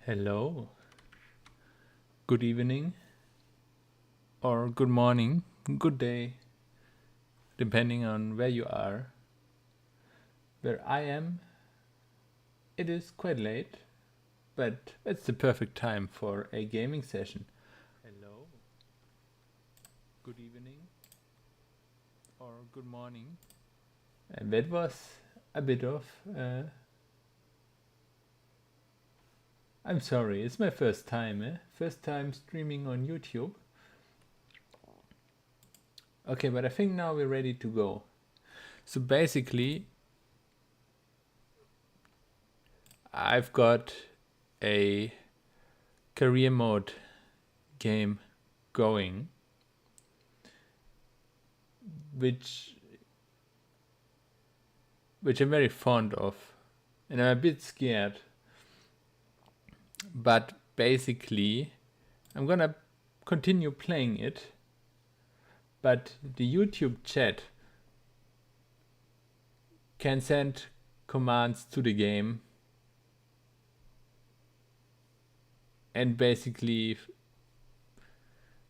Hello, good evening, or good morning, good day, depending on where you are. Where I am, it is quite late, but it's the perfect time for a gaming session. Hello, good evening, or good morning. And that was a bit of. I'm sorry, it's my first time, First time streaming on YouTube. Okay, but I think now we're ready to go. So basically, I've got a career mode game going, which I'm very fond of, and I'm a bit scared. But basically, I'm gonna continue playing it. But the YouTube chat can send commands to the game and basically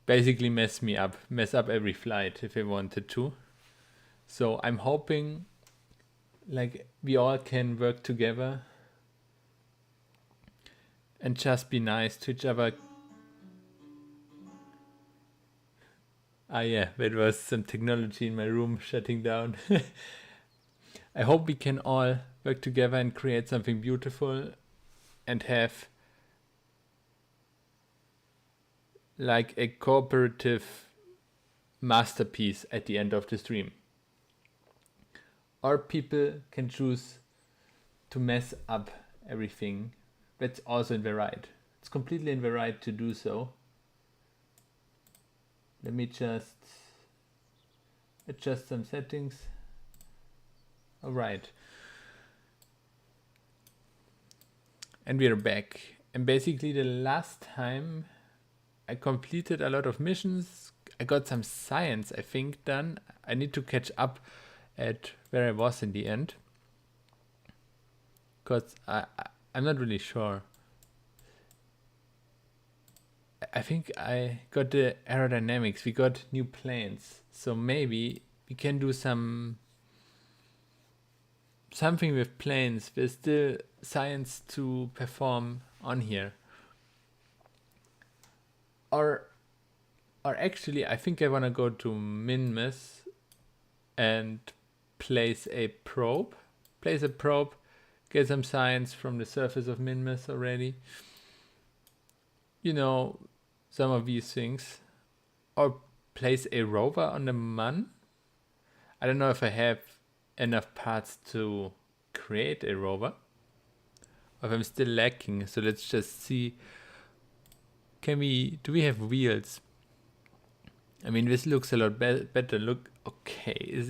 mess up every flight if I wanted to. So I'm hoping like we all can work together and just be nice to each other. Ah yeah, that was some technology in my room shutting down. I hope we can all work together and create something beautiful and have like a cooperative masterpiece at the end of the stream. Or people can choose to mess up everything. That's also in their right. It's completely in their right to do so. Let me just adjust some settings. Alright. And we are back. And basically the last time I completed a lot of missions. I got some science, I think, done. I need to catch up at where I was in the end. Because I'm not really sure. I think I got the aerodynamics. We got new planes. So maybe we can do something with planes. There's still science to perform on here. Or actually, I think I want to go to Minmus and place a probe. Get some science from the surface of Minmus already. You know, some of these things. Or place a rover on the Mun. I don't know if I have enough parts to create a rover. Or if I'm still lacking. So let's just see. Do we have wheels? I mean, this looks a lot better. Look, okay.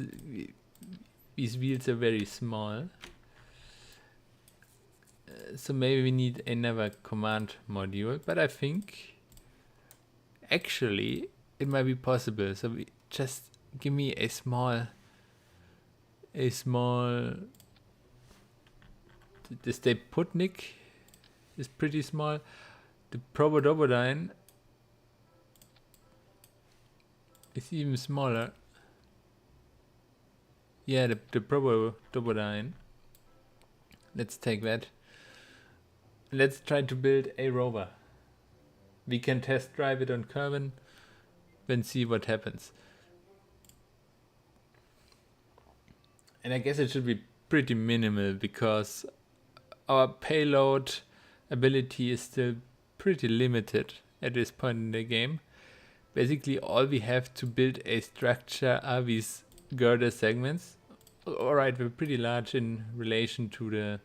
These wheels are very small. So maybe we need another command module. But I think actually it might be possible. So we just give me a small. The Steputnik is pretty small. The Probodobodyne is even smaller. Yeah, the Probodobodyne. Let's take that. Let's try to build a rover. We can test drive it on Kerbin, then see what happens. And I guess it should be pretty minimal because our payload ability is still pretty limited at this point in the game. Basically, all we have to build a structure are these girder segments. Alright, we're pretty large in relation to the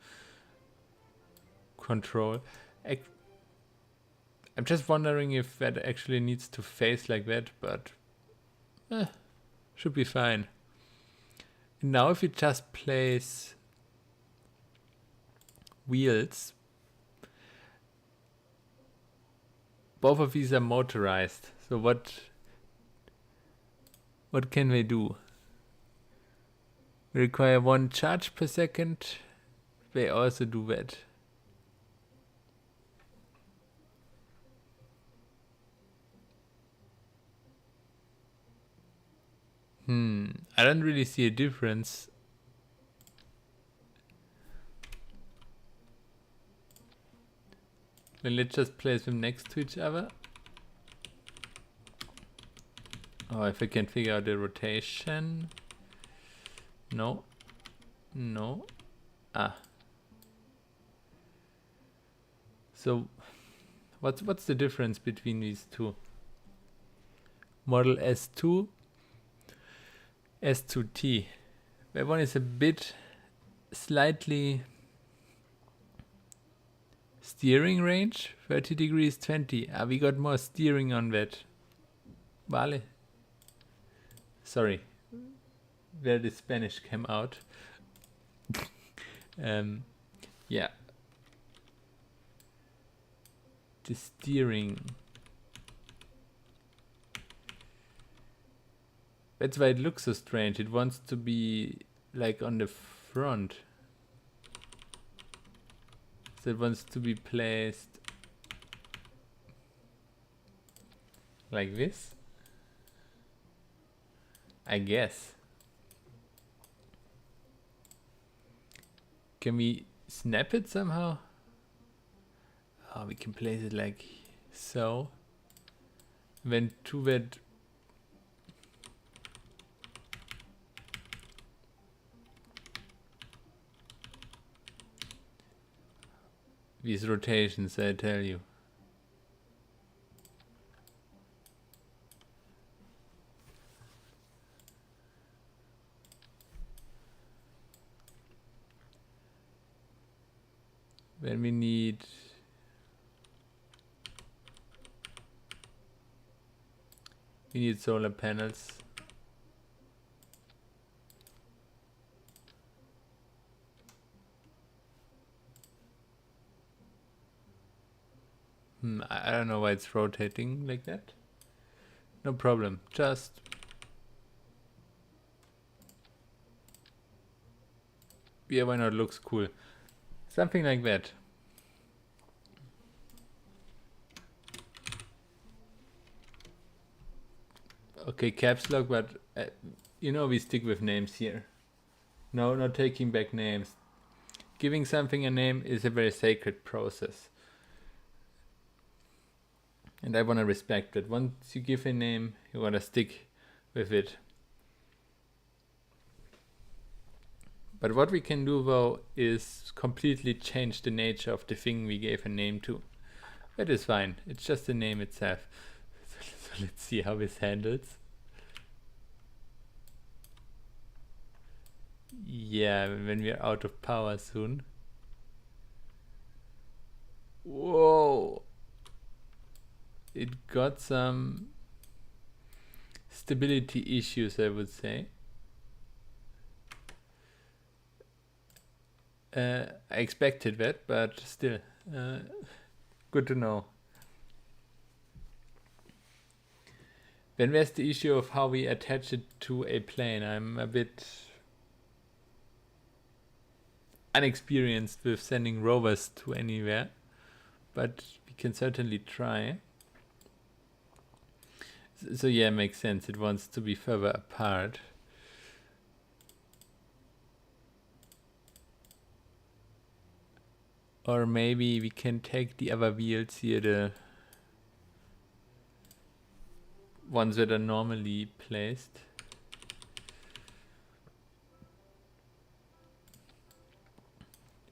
control. I'm just wondering if that actually needs to face like that, but should be fine. And now if you just place wheels, both of these are motorized. So what can they do? We require 1 charge per second. They also do that. I don't really see a difference. Then let's just place them next to each other. Oh, if I can figure out the rotation. No. No. Ah. So, what's the difference between these two? Model S2, S2T. That one is a bit slightly steering range, 30 degrees, 20. Ah, we got more steering on that. Vale. Sorry, where the Spanish came out. Yeah. The steering. That's why it looks so strange. It wants to be like on the front. So it wants to be placed like this, I guess. Can we snap it somehow? Oh, we can place it like so. When to that. These rotations, I tell you. When we need solar panels. I don't know why it's rotating like that. No problem. Just yeah, why not? Looks cool. Something like that. Okay, caps lock, but you know we stick with names here. No, not taking back names. Giving something a name is a very sacred process. And I want to respect it. Once you give a name, you want to stick with it. But what we can do though is completely change the nature of the thing we gave a name to. That is fine. It's just the name itself. So let's see how this handles. Yeah, when we're out of power soon. Whoa! It got some stability issues, I would say. I expected that, but still, good to know. Then there's the issue of how we attach it to a plane. I'm a bit unexperienced with sending rovers to anywhere, but we can certainly try. So yeah, makes sense. It wants to be further apart. Or maybe we can take the other wheels here, the ones that are normally placed.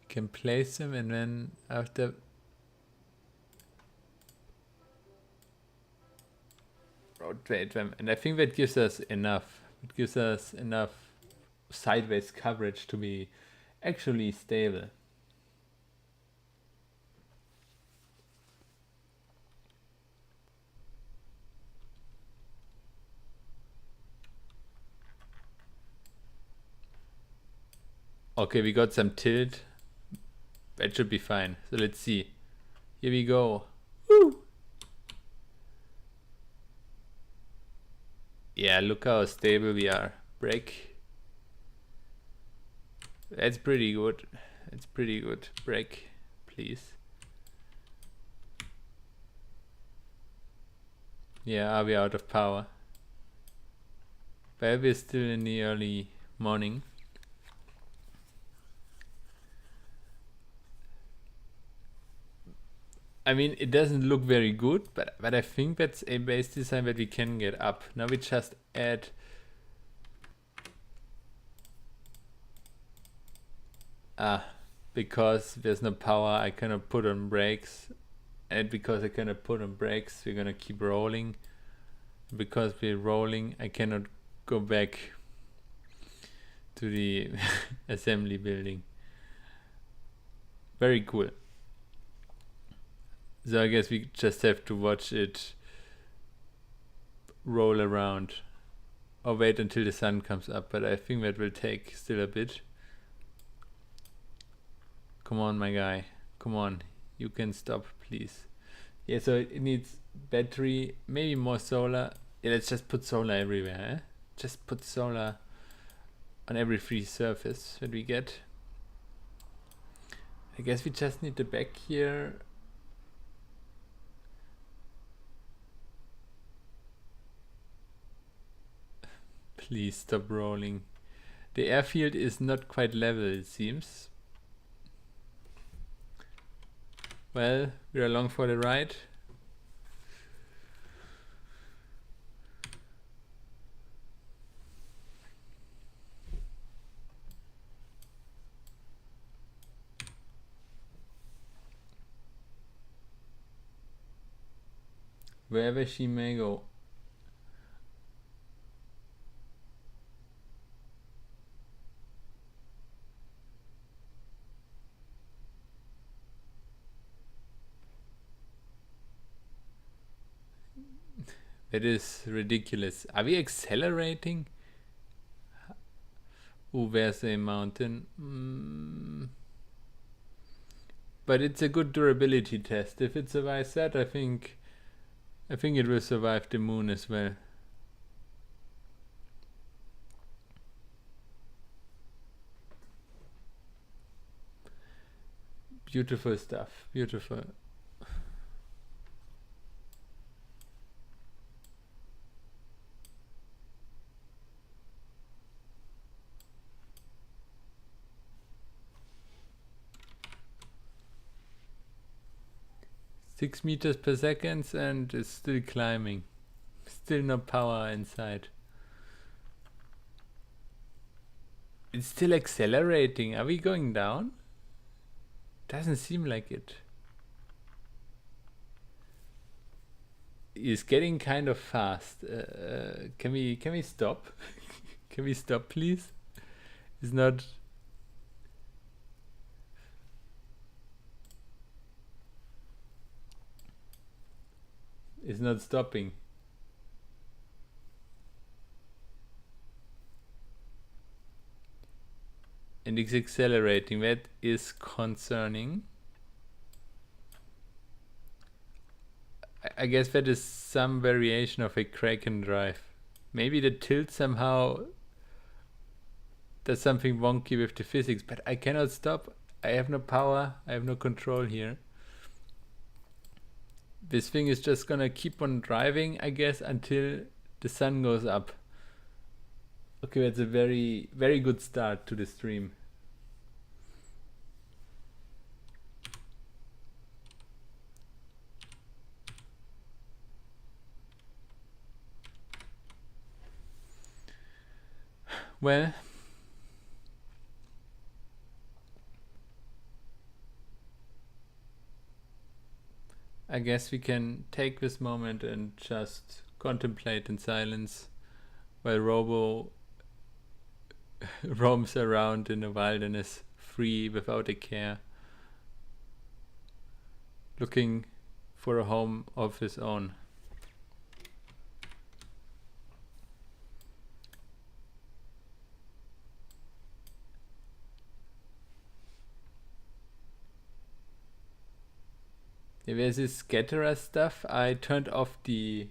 We can place them and then after rotate them. And I think that gives us enough. It gives us enough sideways coverage to be actually stable. Okay, we got some tilt. That should be fine. So let's see. Here we go. Woo! Yeah, look how stable we are. Brake. That's pretty good. That's pretty good. Brake, please. Yeah, are we out of power? but we're still in the early morning. I mean, it doesn't look very good, but I think that's a base design that we can get up. Now we just add because there's no power, I cannot put on brakes, and because I cannot put on brakes, we're gonna keep rolling. Because we're rolling, I cannot go back to the assembly building. Very cool. So I guess we just have to watch it roll around or wait until the sun comes up, but I think that will take still a bit. Come on, my guy. Come on. You can stop, please. Yeah, so it needs battery, maybe more solar. Yeah, let's just put solar everywhere. Eh? Just put solar on every free surface that we get. I guess we just need the back here. Please stop rolling. The airfield is not quite level, it seems. Well, we're along for the ride. Wherever she may go. That is ridiculous. Are we accelerating? Oh, there's a mountain. But it's a good durability test. If it survives that, I think it will survive the moon as well. Beautiful stuff. Beautiful. Six meters per second and it's still climbing. Still no power inside. It's still accelerating. Are we going down? Doesn't seem like it. It's getting kind of fast. Can we stop? Can we stop, please? It's not. It's not stopping. And it's accelerating. That is concerning. I guess that is some variation of a Kraken drive. Maybe the tilt somehow does something wonky with the physics, but I cannot stop. I have no power. I have no control here. This thing is just gonna keep on driving, I guess, until the sun goes up. Okay, that's a very, very good start to the stream. Well, I guess we can take this moment and just contemplate in silence while Robo roams around in the wilderness, free without a care, looking for a home of his own. There's this scatterer stuff. I turned off the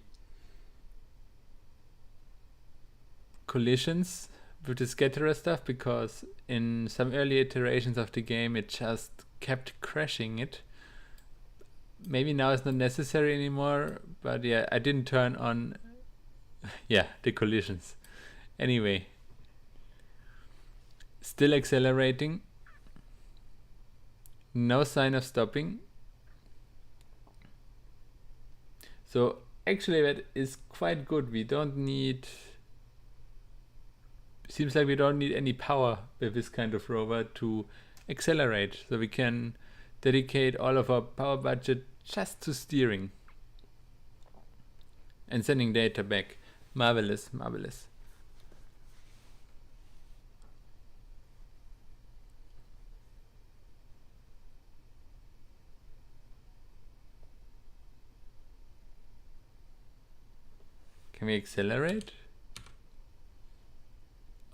collisions with the scatterer stuff because in some early iterations of the game it just kept crashing it. Maybe now it's not necessary anymore, but yeah, I didn't turn on the collisions. Anyway, still accelerating. No sign of stopping. So actually that is quite good. We don't need, seems like we don't need any power with this kind of rover to accelerate. So we can dedicate all of our power budget just to steering and sending data back. Marvelous, marvelous. Can we accelerate?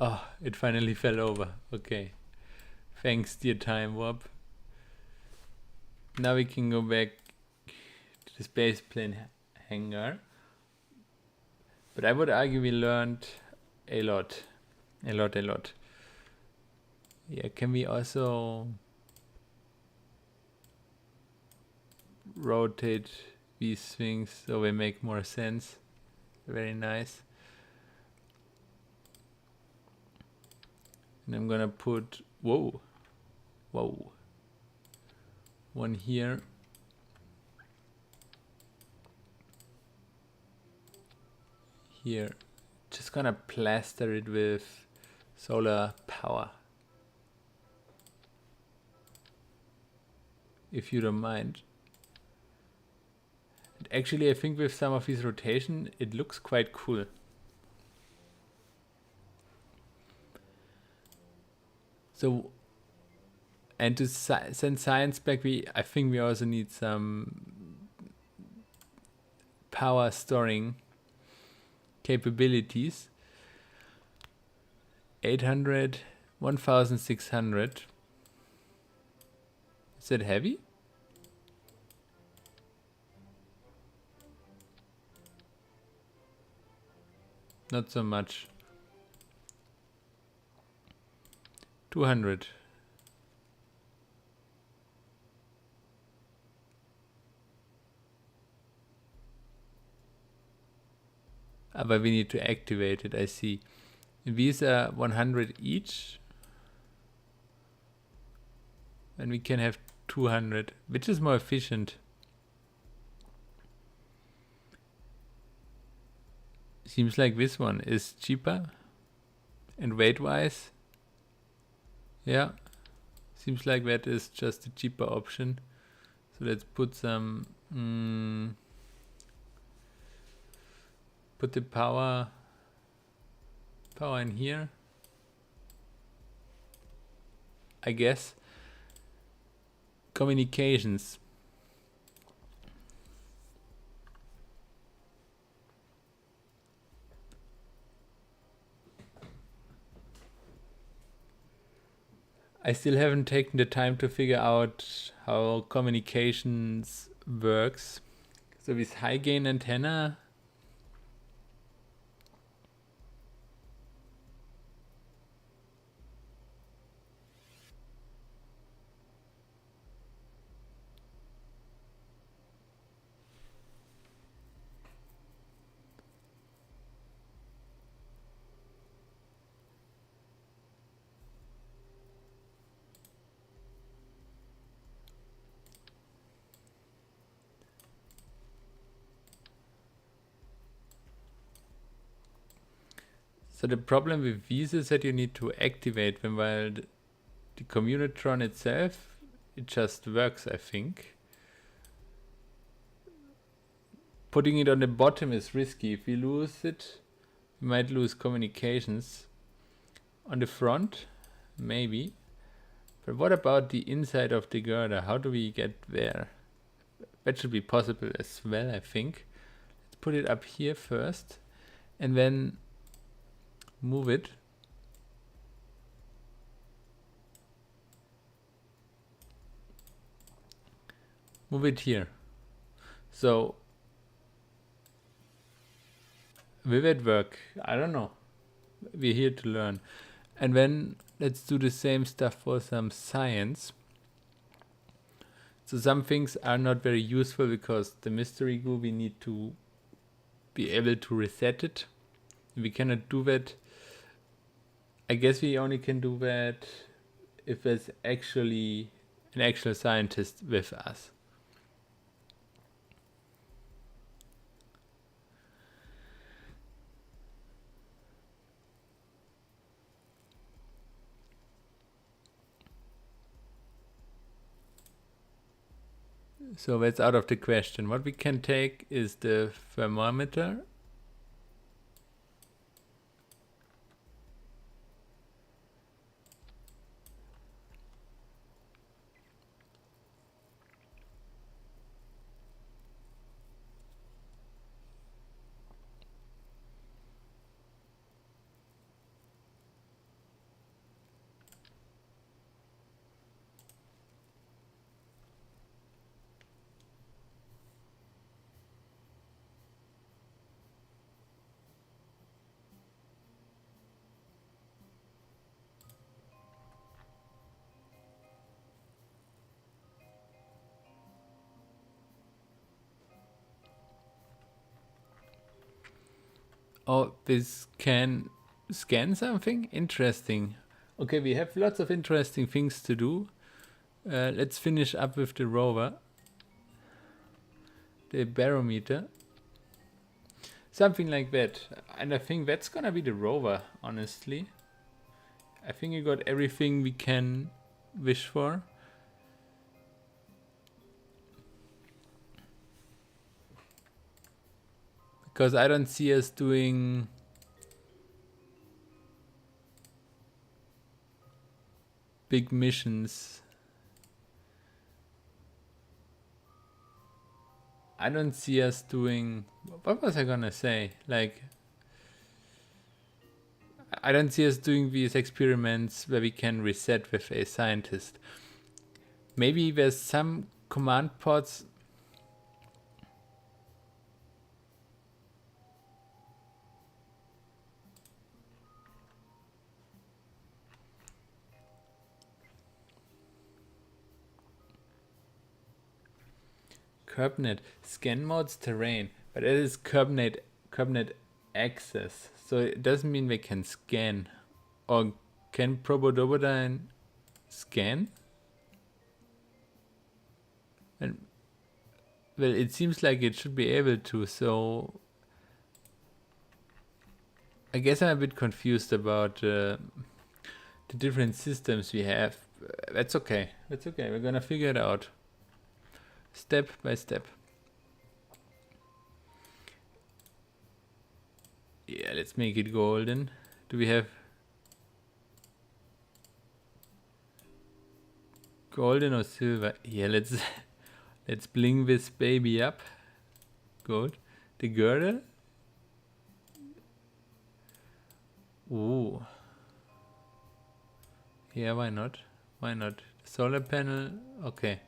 Oh, it finally fell over. Okay. Thanks, dear time warp. Now we can go back to the space plane hangar. But I would argue we learned a lot. A lot. Yeah, can we also rotate these things so they make more sense? Very nice. And I'm gonna put, whoa, one here. Here, just gonna plaster it with solar power, if you don't mind. And actually, I think with some of these rotation, it looks quite cool. So, and to send science back, I think we also need some power storing capabilities. 800, 1600. Is that heavy? Not so much. 200. But we need to activate it, I see. These are 100 each. And we can have 200, which is more efficient. Seems like this one is cheaper. And weight-wise, yeah, seems like that is just a cheaper option. So let's put some, put the power in here, I guess. Communications. I still haven't taken the time to figure out how communications works. So with high gain antenna, so the problem with these is that you need to activate them, while the Communitron itself, it just works, I think. Putting it on the bottom is risky. If we lose it, we might lose communications. On the front, maybe. But what about the inside of the girder? How do we get there? That should be possible as well, I think. Let's put it up here first, and then move it. Move it here. So, will it work? I don't know. We're here to learn. And then let's do the same stuff for some science. So some things are not very useful because the mystery goo, we need to be able to reset it. We cannot do that I guess we only can do that if there's actually an actual scientist with us. So that's out of the question. What we can take is the thermometer. Oh, this can scan something? Interesting. Okay, we have lots of interesting things to do. Let's finish up with the rover. The barometer. Something like that. And I think that's gonna be the rover, honestly. I think we got everything we can wish for. Because I don't see us doing big missions. I don't see us doing... What was I gonna say? Like... I don't see us doing these experiments where we can reset with a scientist. Maybe there's some command pods... KERBnet, scan modes terrain, but it is KERBnet access, so it doesn't mean they can scan. Or can Probodobodyne scan? And well, it seems like it should be able to, so I guess I'm a bit confused about the different systems we have. That's okay. That's okay. We're gonna figure it out. Step by step. Yeah, let's make it golden. Do we have golden or silver? Yeah, let's bling this baby up. Gold. The girdle. Ooh. Yeah, why not? Why not? Solar panel. Okay.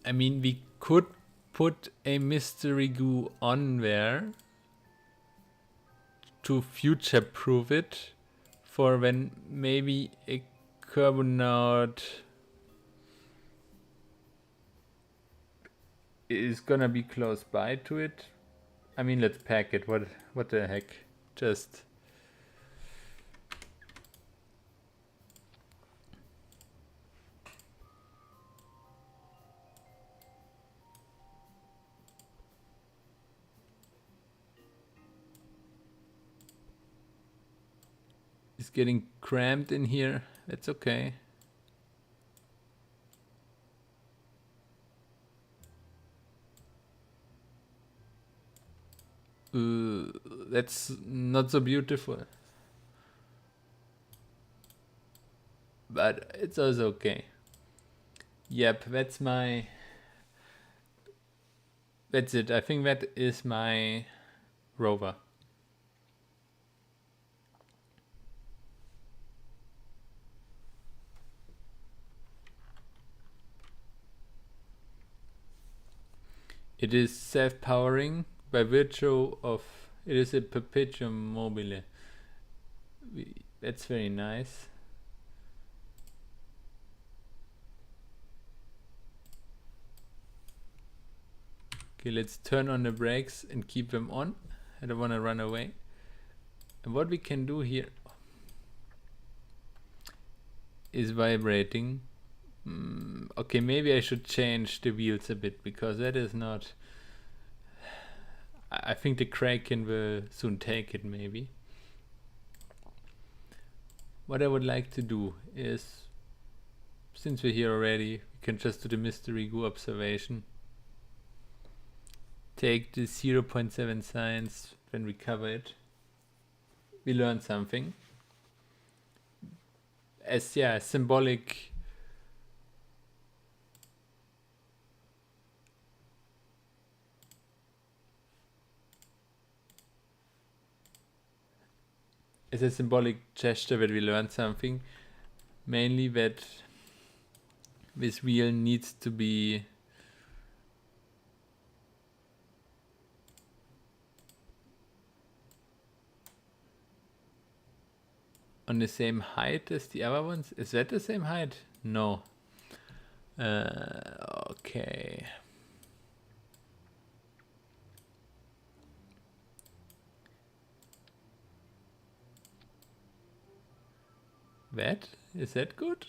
I mean, we could put a mystery goo on there to future-proof it for when maybe a carbonaut is gonna be close by to it. I mean, let's pack it. What the heck? Just... It's getting cramped in here. It's okay. That's not so beautiful. But it's also okay. Yep, that's my... That's it. I think that is my rover. It is self-powering by virtue of... It is a perpetuum mobile. That's very nice. Okay, let's turn on the brakes and keep them on. I don't want to run away. And what we can do here is vibrating. Okay, maybe I should change the wheels a bit, because that is not... I think the Kraken will soon take it, maybe. What I would like to do is, since we're here already, we can just do the mystery goo observation. Take the 0.7 science when we cover it. We learn something. As symbolic. As a symbolic gesture that we learn something. Mainly that this wheel needs to be on the same height as the other ones. Is that the same height? No. Okay. Is that good?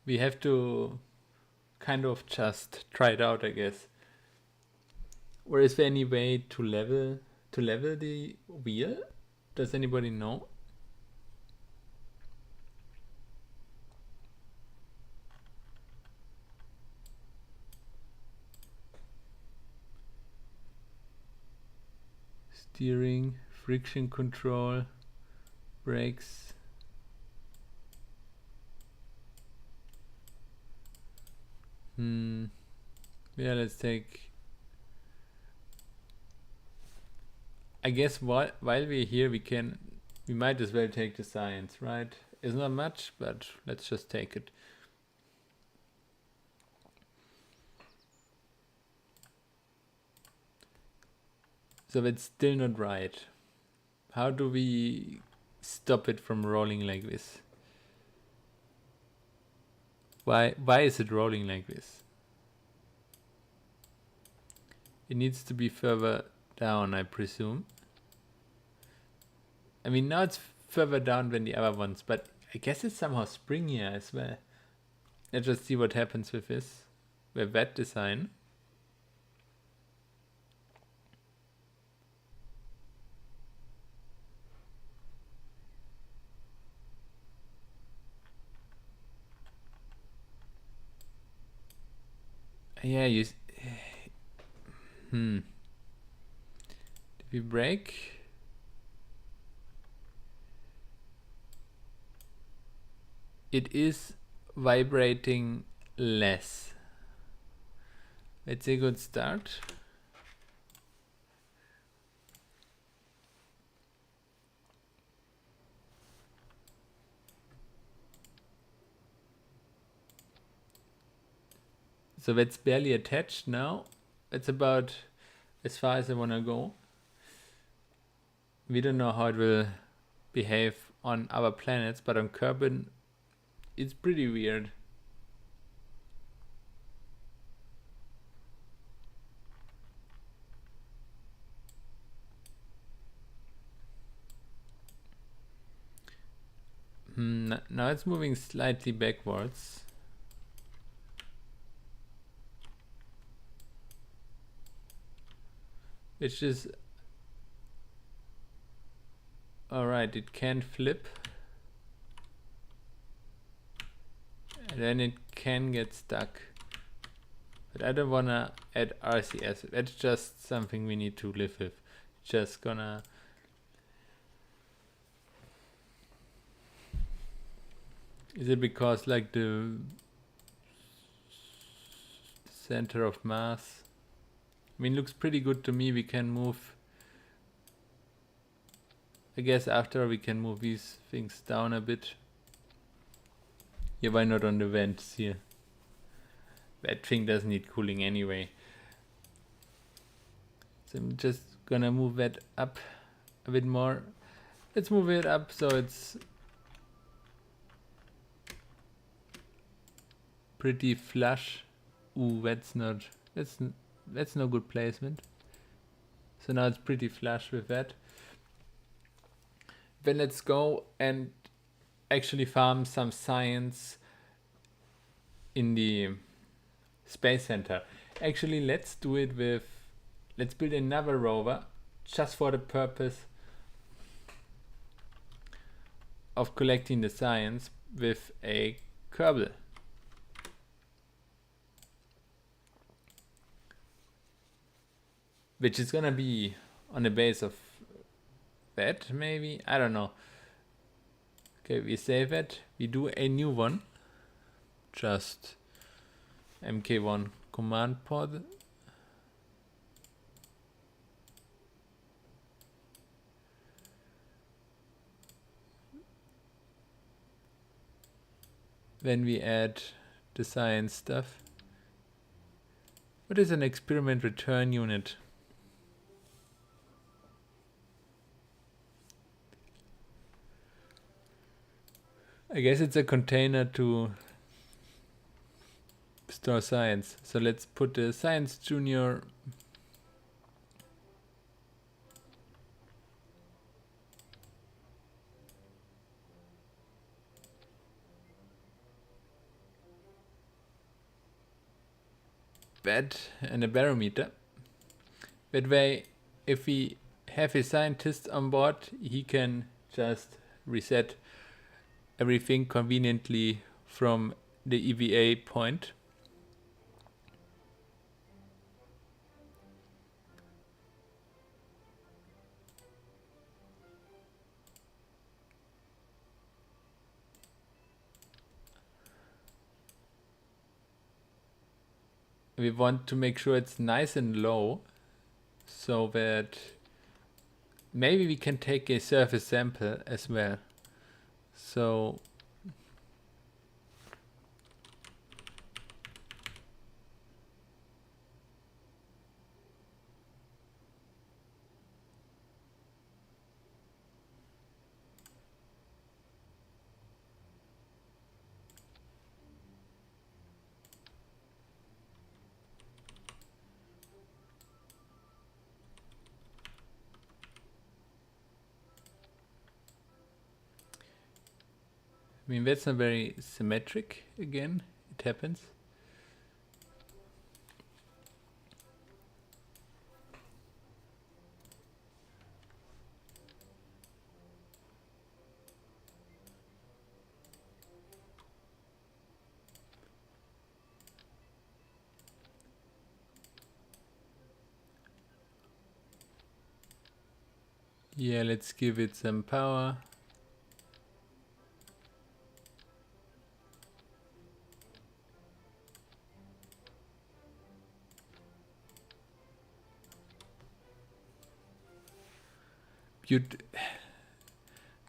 We have to kind of just try it out, I guess. Or is there any way to level the wheel? Does anybody know? Steering, friction control, brakes. Yeah, let's take... I guess while we're here, we might as well take the science, right? It's not much, but let's just take it. So that's still not right. How do we stop it from rolling like this? Why is it rolling like this? It needs to be further down, I presume. I mean, now it's further down than the other ones, but I guess it's somehow springier as well. Let's just see what happens with this, with that design. Yeah, Did we brake? It is vibrating less. It's a good start. So that's barely attached now. It's about as far as I want to go. We don't know how it will behave on other planets, but on Kerbin, it's pretty weird. Now it's moving slightly backwards. Which is alright, it can flip. And then it can get stuck. But I don't wanna add RCS. That's just something we need to live with. Just gonna... Is it because like the center of mass? I mean, looks pretty good to me. We can move... I guess after we can move these things down a bit. Yeah, why not on the vents here? That thing doesn't need cooling anyway. So I'm just gonna move that up a bit more. Let's move it up so it's pretty flush. Ooh, that's no good placement. So now it's pretty flush with that. Then let's go and actually farm some science in the space center. Actually, let's do it with, let's build another rover just for the purpose of collecting the science with a Kerbal. Which is gonna be on the base of that, maybe? I don't know. Okay, we save it. We do a new one. Just mk1 command pod. Then we add the science stuff. What is an experiment return unit? I guess it's a container to store science. So let's put the science junior bed and a barometer. That way, if we have a scientist on board, he can just reset everything conveniently from the EVA point. We want to make sure it's nice and low so that maybe we can take a surface sample as well. So I mean, that's not very symmetric again. It happens. Yeah, let's give it some power. You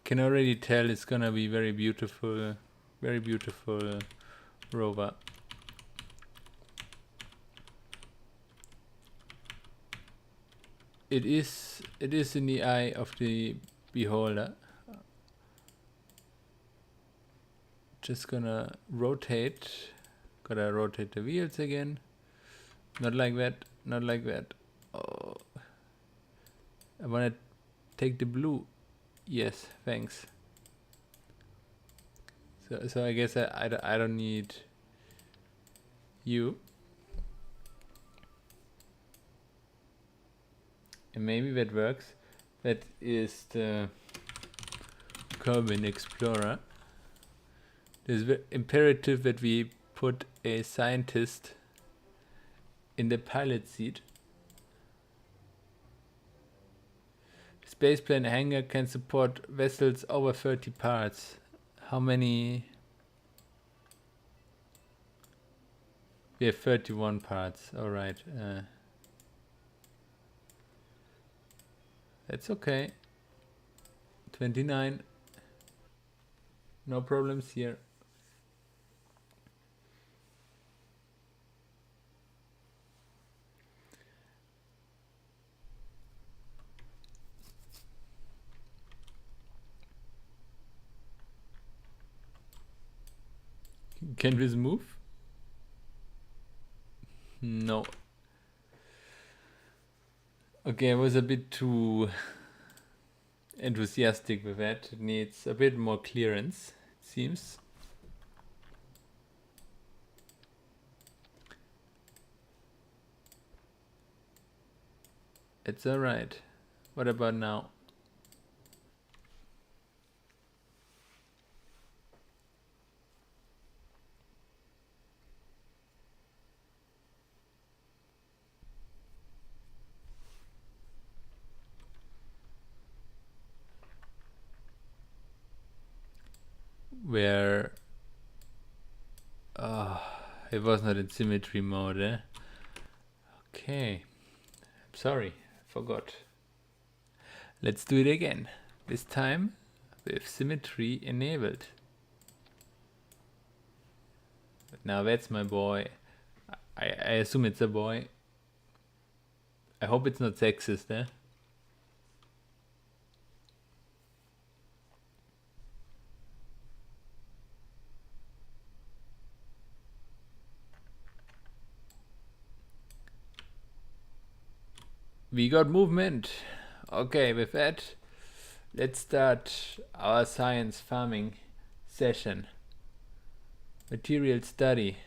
can already tell it's gonna be very beautiful rover. It is in the eye of the beholder. Just gonna rotate. Gotta rotate the wheels again. Not like that. Not like that. Oh, I wanna take the blue. Yes, thanks. So I guess I don't need you. And maybe that works. That is the Kerbal Explorer. It's imperative that we put a scientist in the pilot seat. Spaceplane hangar can support vessels over 30 parts. How many? We have 31 parts. Alright. That's okay. 29. No problems here. Can this move? No. Okay, I was a bit too enthusiastic with that. It needs a bit more clearance, it seems. It's alright. What about now? Where it was not in symmetry mode, eh? Okay. I'm sorry, I forgot. Let's do it again. This time with symmetry enabled. Now that's my boy. I assume it's a boy. I hope it's not sexist, eh? We got movement. Okay, with that, let's start our science farming session. Material study.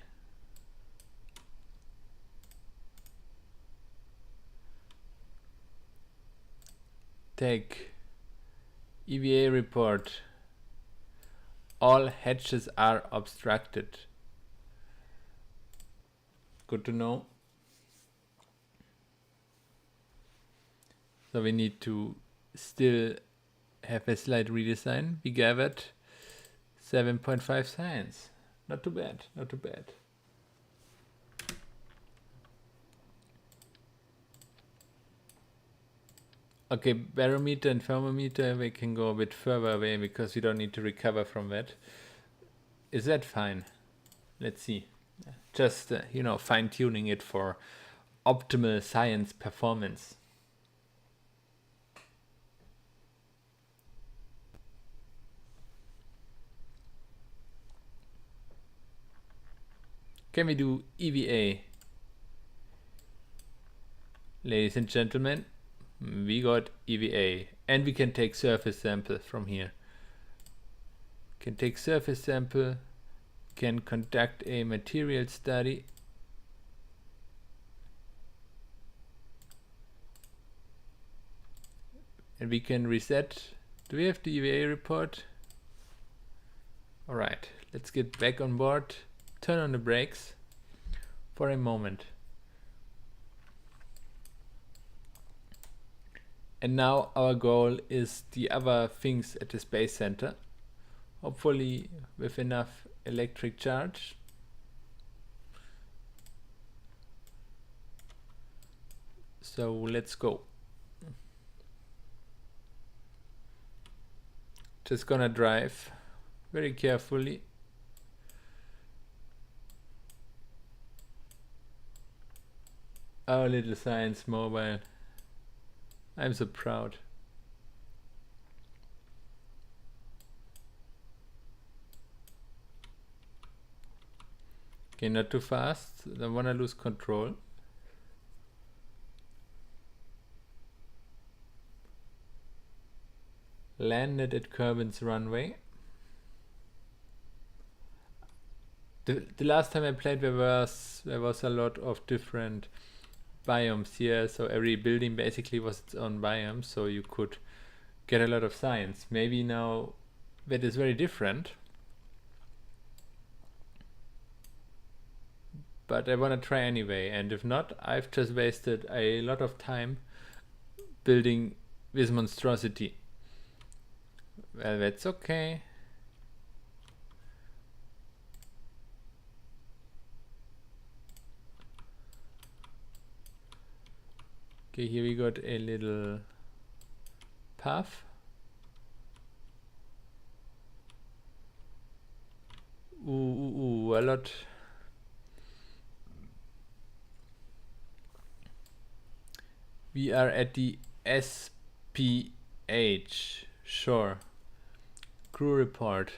Take EVA report. All hatches are obstructed. Good to know. So we need to still have a slight redesign. We gathered 7.5 science. Not too bad, not too bad. Okay, barometer and thermometer, we can go a bit further away because we don't need to recover from that. Is that fine? Let's see. Just, you know, fine-tuning it for optimal science performance. Can we do EVA? Ladies and gentlemen, we got EVA, and we can take surface sample from here. Can take surface sample, can conduct a material study. And we can reset. Do we have the EVA report? Alright, let's get back on board. Turn on the brakes for a moment. And now our goal is the other things at the Space Center. Hopefully with enough electric charge. So let's go. Just gonna drive very carefully. Our little science mobile. I'm so proud. Okay, not too fast. I don't wanna lose control. Landed at Kerbin's runway. The last time I played there was a lot of different biomes here, so every building basically was its own biome, so you could get a lot of science. Maybe now that is very different, but I want to try anyway, and if not, I've just wasted a lot of time building this monstrosity. Well, that's okay. Okay, here we got a little path. Ooh, a lot. We are at the SPH, sure. Crew report.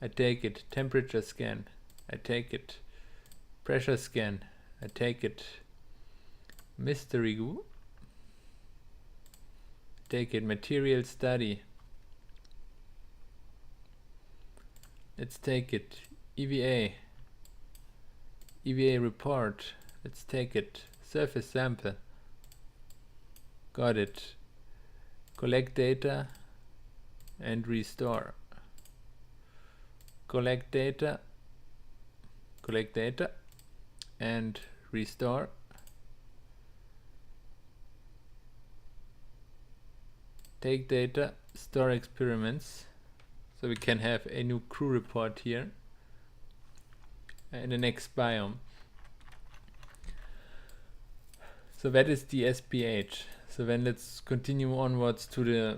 I take it. Temperature scan, I take it. Pressure scan, I take it. Mystery goo, take it. Material study, let's take it. EVA, EVA report, let's take it. Surface sample, got it. Collect data and restore. Collect data and restore. Take data, store experiments, so we can have a new crew report here in the next biome. So that is the SPH. So then let's continue onwards to the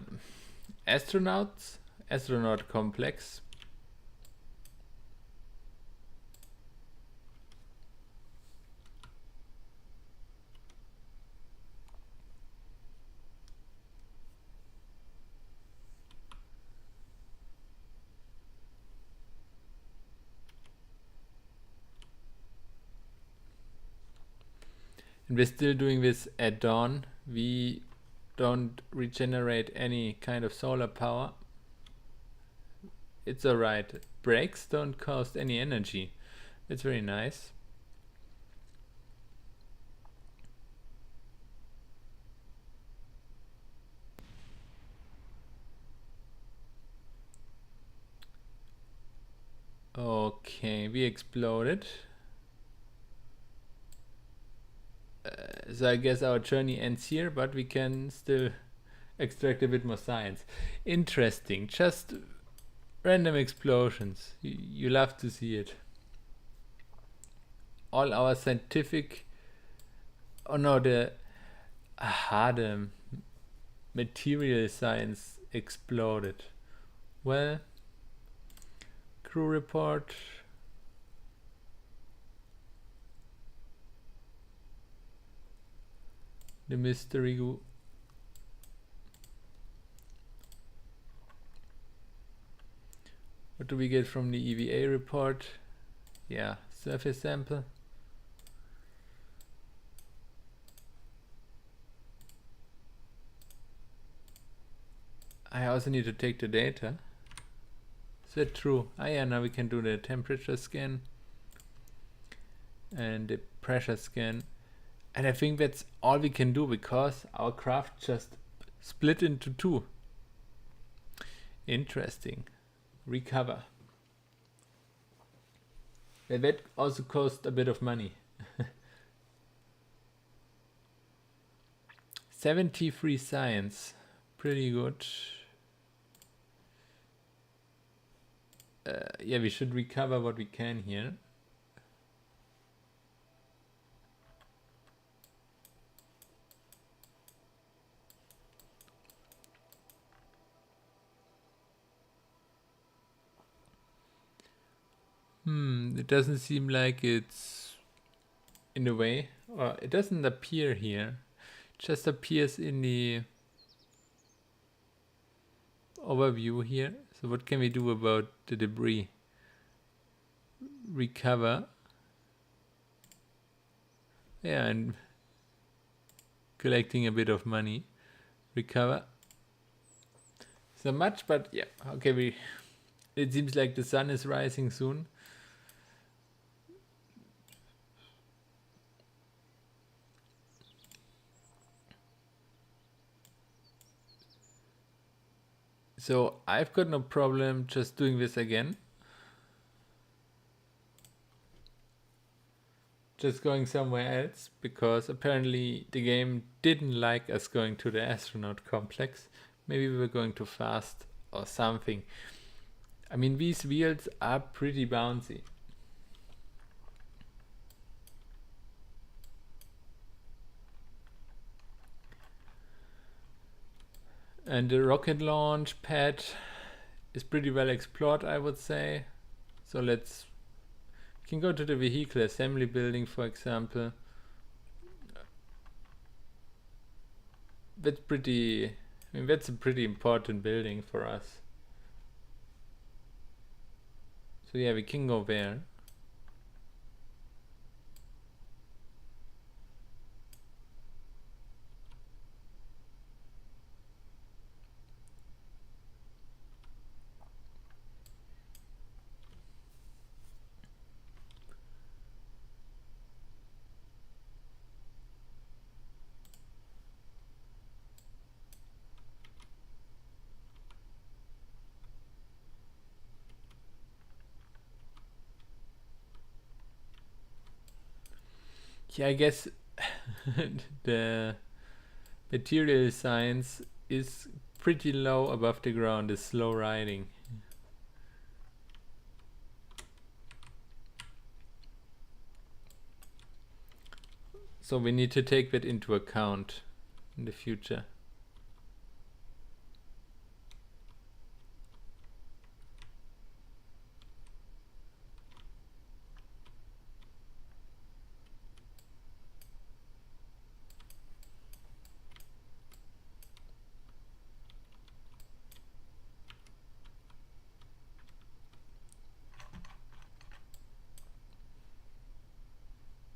astronaut complex. And we're still doing this at dawn. We don't regenerate any kind of solar power. It's alright. Breaks don't cost any energy. It's very nice. Okay, we exploded. So I guess our journey ends here, but we can still extract a bit more science. Interesting. Just random explosions. You love to see it. All our scientific... Oh no, the material science exploded. Well, crew report. The mystery goo. What do we get from the EVA report? Yeah, surface sample. I also need to take the data. Is that true? Ah yeah, now we can do the temperature scan and the pressure scan. And I think that's all we can do because our craft just split into two. Interesting. Recover. And that also cost a bit of money. 73 science. Pretty good. Yeah, we should recover what we can here. It doesn't seem like it's in the way, or it doesn't appear here. It just appears in the overview here. So what can we do about the debris? Recover. Yeah, and collecting a bit of money. Recover. So much, but yeah, okay, it seems like the sun is rising soon. So I've got no problem just doing this again. Just going somewhere else, because apparently the game didn't like us going to the astronaut complex. Maybe we were going too fast or something. I mean, these wheels are pretty bouncy. And the rocket launch pad is pretty well explored, I would say. So we can go to the vehicle assembly building, for example. That's that's a pretty important building for us. So yeah, we can go there. Yeah, I guess the material science is pretty low above the ground, is slow riding. So we need to take that into account in the future.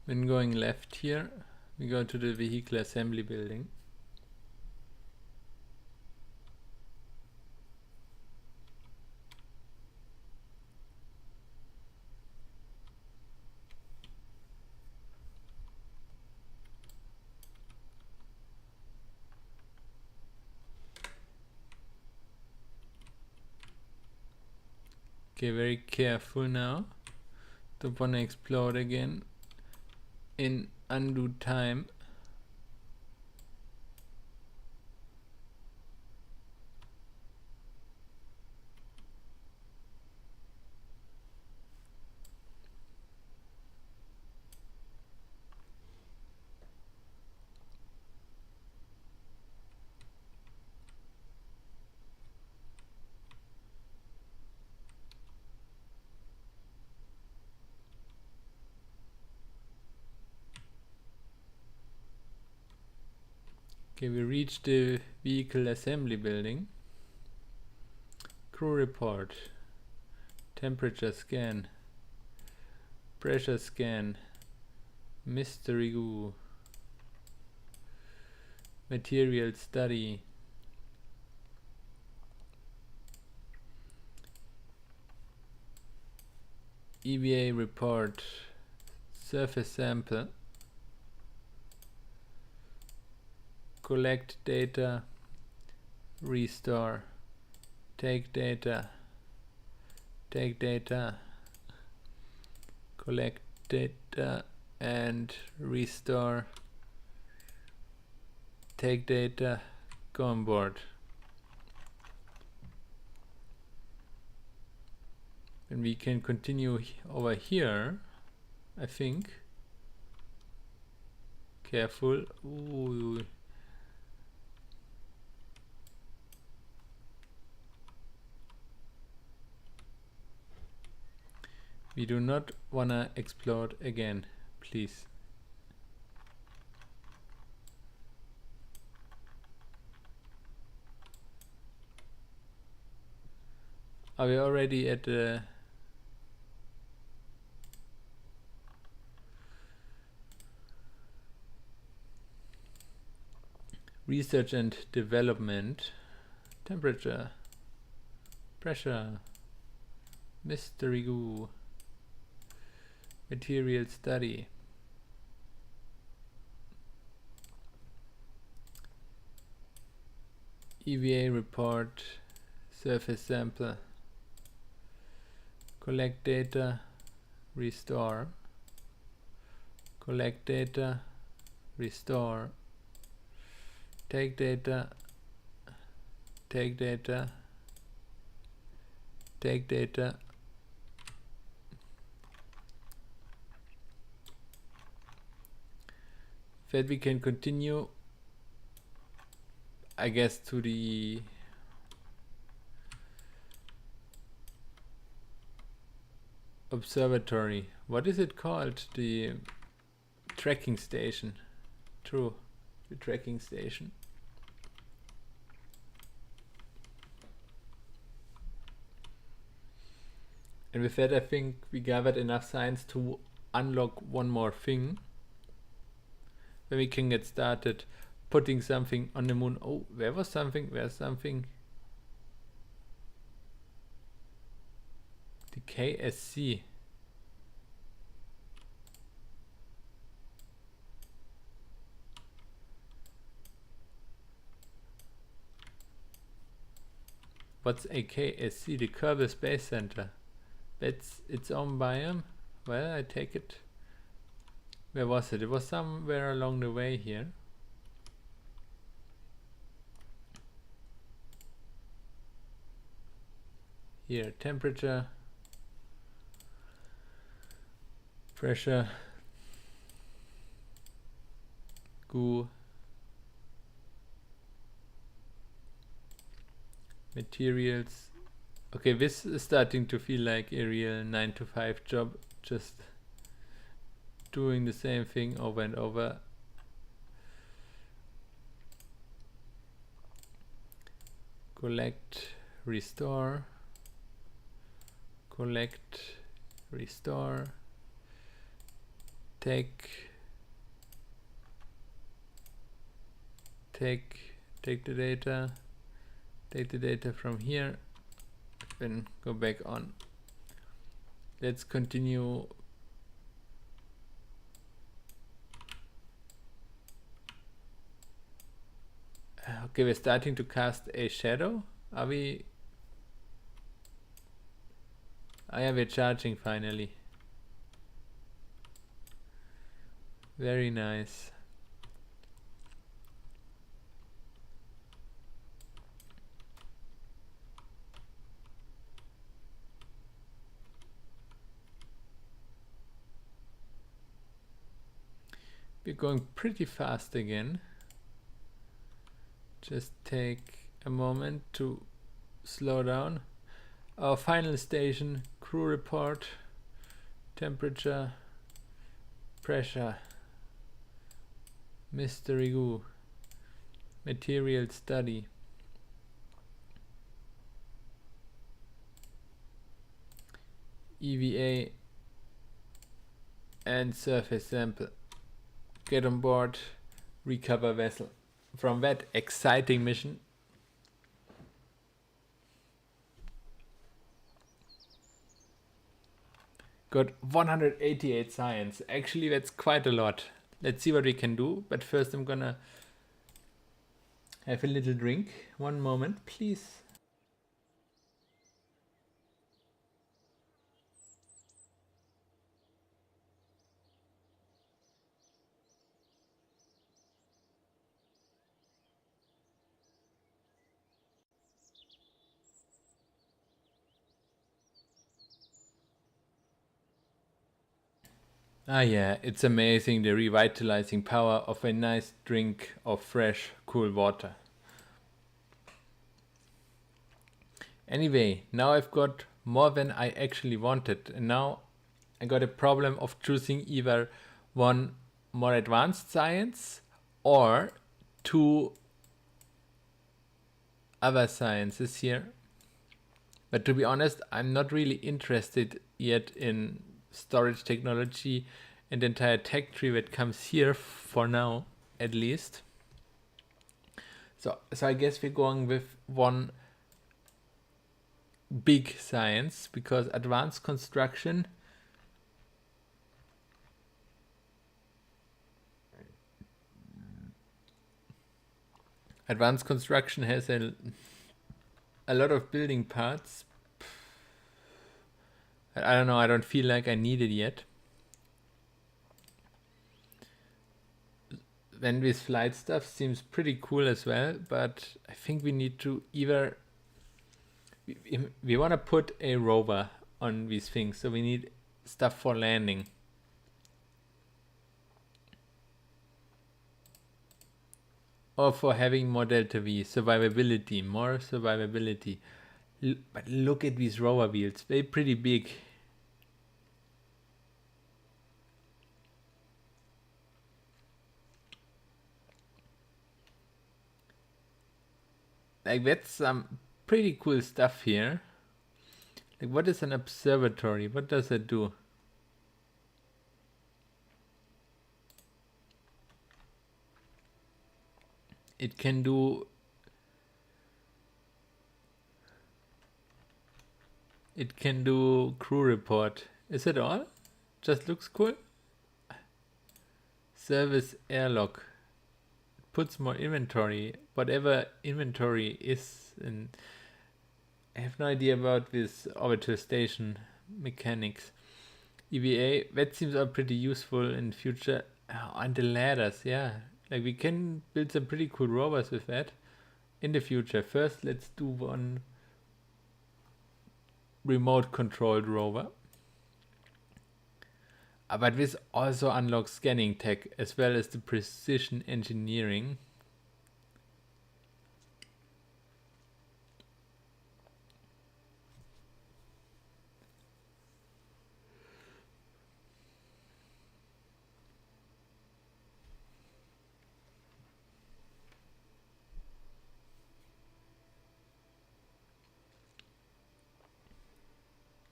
When going left here, we go to the vehicle assembly building. Okay, very careful now. Don't want to explode again in undue time. Okay, we reached the vehicle assembly building. Crew report. Temperature scan. Pressure scan. Mystery goo. Material study. EVA report. Surface sample. Collect data. Restore. Take data. Take data. Collect data and restore. Take data. Go on board. And we can continue over here, I think. Careful. Ooh. We do not wanna explode again, please. Are we already at the research and development? Temperature, pressure, mystery goo, material study. EVA report, surface sample, collect data, restore, collect data, restore, take data, take data, take data, that we can continue, I guess, to the observatory. What is it called? The tracking station. True, the tracking station. And with that, I think we gathered enough science to unlock one more thing. Then we can get started putting something on the moon. Oh, there was something, where's something? The KSC. What's a KSC? The Kerbal Space Center. That's its own biome? Well, I take it. Where was it? It was somewhere along the way here. Here, temperature, pressure, goo, materials. Okay, this is starting to feel like a real 9-to-5 job, just doing the same thing over and over. Collect, restore, collect, restore, take the data, take the data from here, then go back on. Let's continue. Okay, we're starting to cast a shadow. Are we? Oh yeah, we're charging finally. Very nice. We're going pretty fast again. Just take a moment to slow down. Our final station, crew report, temperature, pressure, mystery goo, material study. EVA and surface sample. Get on board, recover vessel. From that exciting mission. Got 188 science. Actually, that's quite a lot. Let's see what we can do. But first I'm gonna have a little drink. One moment, please. Ah yeah, it's amazing the revitalizing power of a nice drink of fresh, cool water. Anyway, now I've got more than I actually wanted, and now I got a problem of choosing either one more advanced science or two other sciences here. But to be honest, I'm not really interested yet in storage technology and the entire tech tree that comes here for now, at least. So I guess we're going with one big science, because advanced construction has a lot of building parts. I don't know, I don't feel like I need it yet. Then this flight stuff seems pretty cool as well, but I think we need to either we want to put a rover on these things, so we need stuff for landing. Or for having more delta V, survivability, more survivability. But look at these rover wheels, they're pretty big. Like, that's some pretty cool stuff here. Like, what is an observatory? What does it do? It can do crew report. Is it all? Just looks cool. Service airlock. Puts more inventory. Whatever inventory is. And I have no idea about this orbital station mechanics. EVA, that seems all pretty useful in future. Oh, and the ladders, yeah. Like, we can build some pretty cool rovers with that in the future. First, let's do one remote controlled rover. But this also unlocks scanning tech as well as the precision engineering.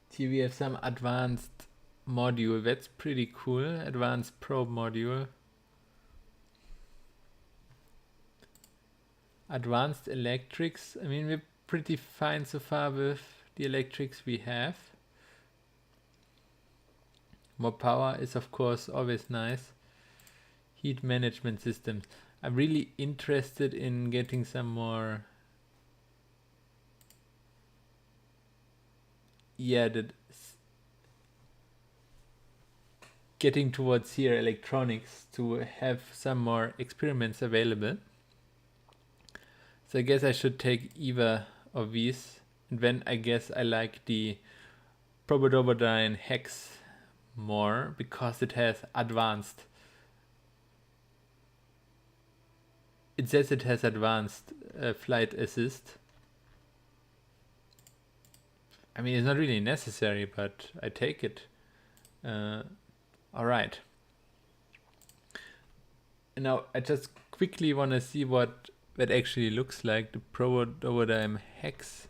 Here we have some advanced module. That's pretty cool. Advanced probe module. Advanced electrics. I mean, we're pretty fine so far with the electrics we have. More power is of course always nice. Heat management systems. I'm really interested in getting some more. Yeah, getting towards here electronics to have some more experiments available. So I guess I should take either of these, and then I guess I like the Probodobodyne Hex more because it has advanced. It says it has advanced flight assist. I mean, it's not really necessary, but I take it. All right. And now I just quickly want to see what that actually looks like. The Probodobodyne Hex.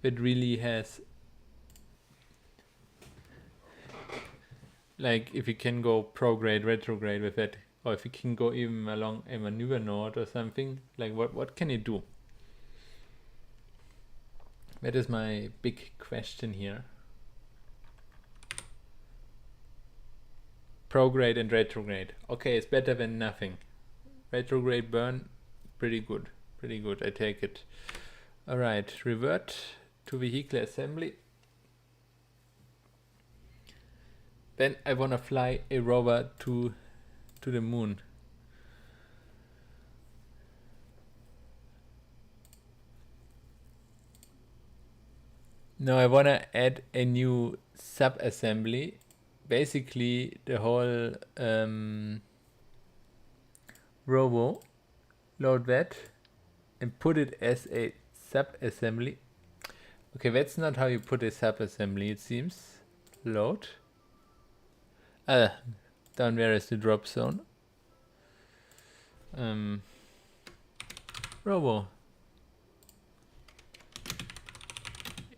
It really has, like, if you can go prograde, retrograde with it, or if you can go even along a maneuver node or something, like what can it do? That is my big question here. Prograde and retrograde. Okay, it's better than nothing. Retrograde burn, pretty good. Pretty good, I take it. Alright, revert to vehicle assembly. Then I wanna fly a rover to the moon. Now I wanna add a new sub-assembly. Basically the whole robo, load that and put it as a sub-assembly. Okay, that's not how you put a sub-assembly, it seems. Load. Down there is the drop zone. Robo.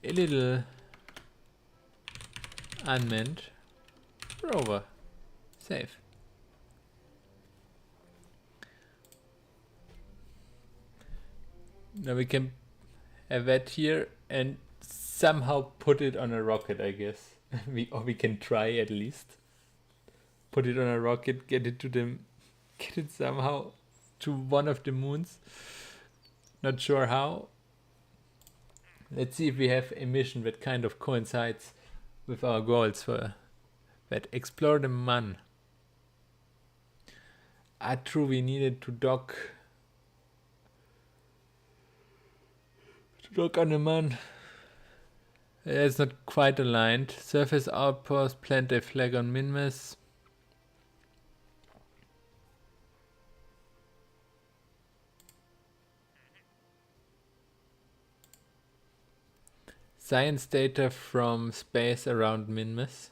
A little unmanned rover. Save. Now we can have that here and somehow put it on a rocket, I guess. Or we can try at least. Put it on a rocket, get it somehow to one of the moons. Not sure how. Let's see if we have a mission that kind of coincides with our goals for that. Explore the Mun. True, we needed to dock on the Mun. It's not quite aligned. Surface outpost, plant a flag on Minmus. Science data from space around Minmus.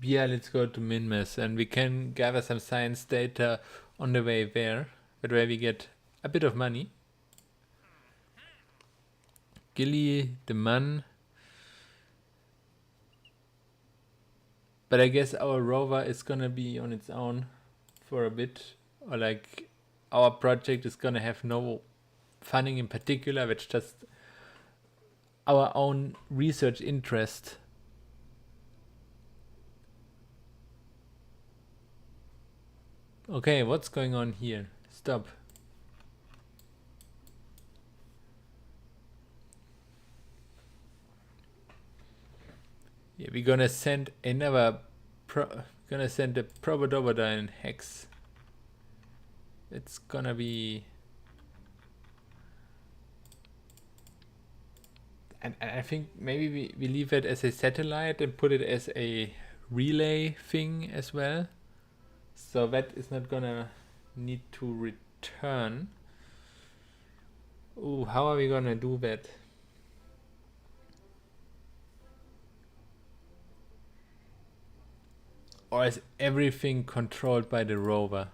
Yeah, let's go to Minmus and we can gather some science data on the way there. That way we get a bit of money. Gilly, the man. But I guess our rover is gonna be on its own for a bit. Or like our project is gonna have no funding in particular, which just our own research interest. Okay, what's going on here? Stop. Yeah, we're gonna send another gonna send a Probodobodyne hex. It's gonna be, and I think maybe we leave it as a satellite and put it as a relay thing as well. So that is not gonna need to return. Ooh, how are we gonna do that? Or is everything controlled by the rover?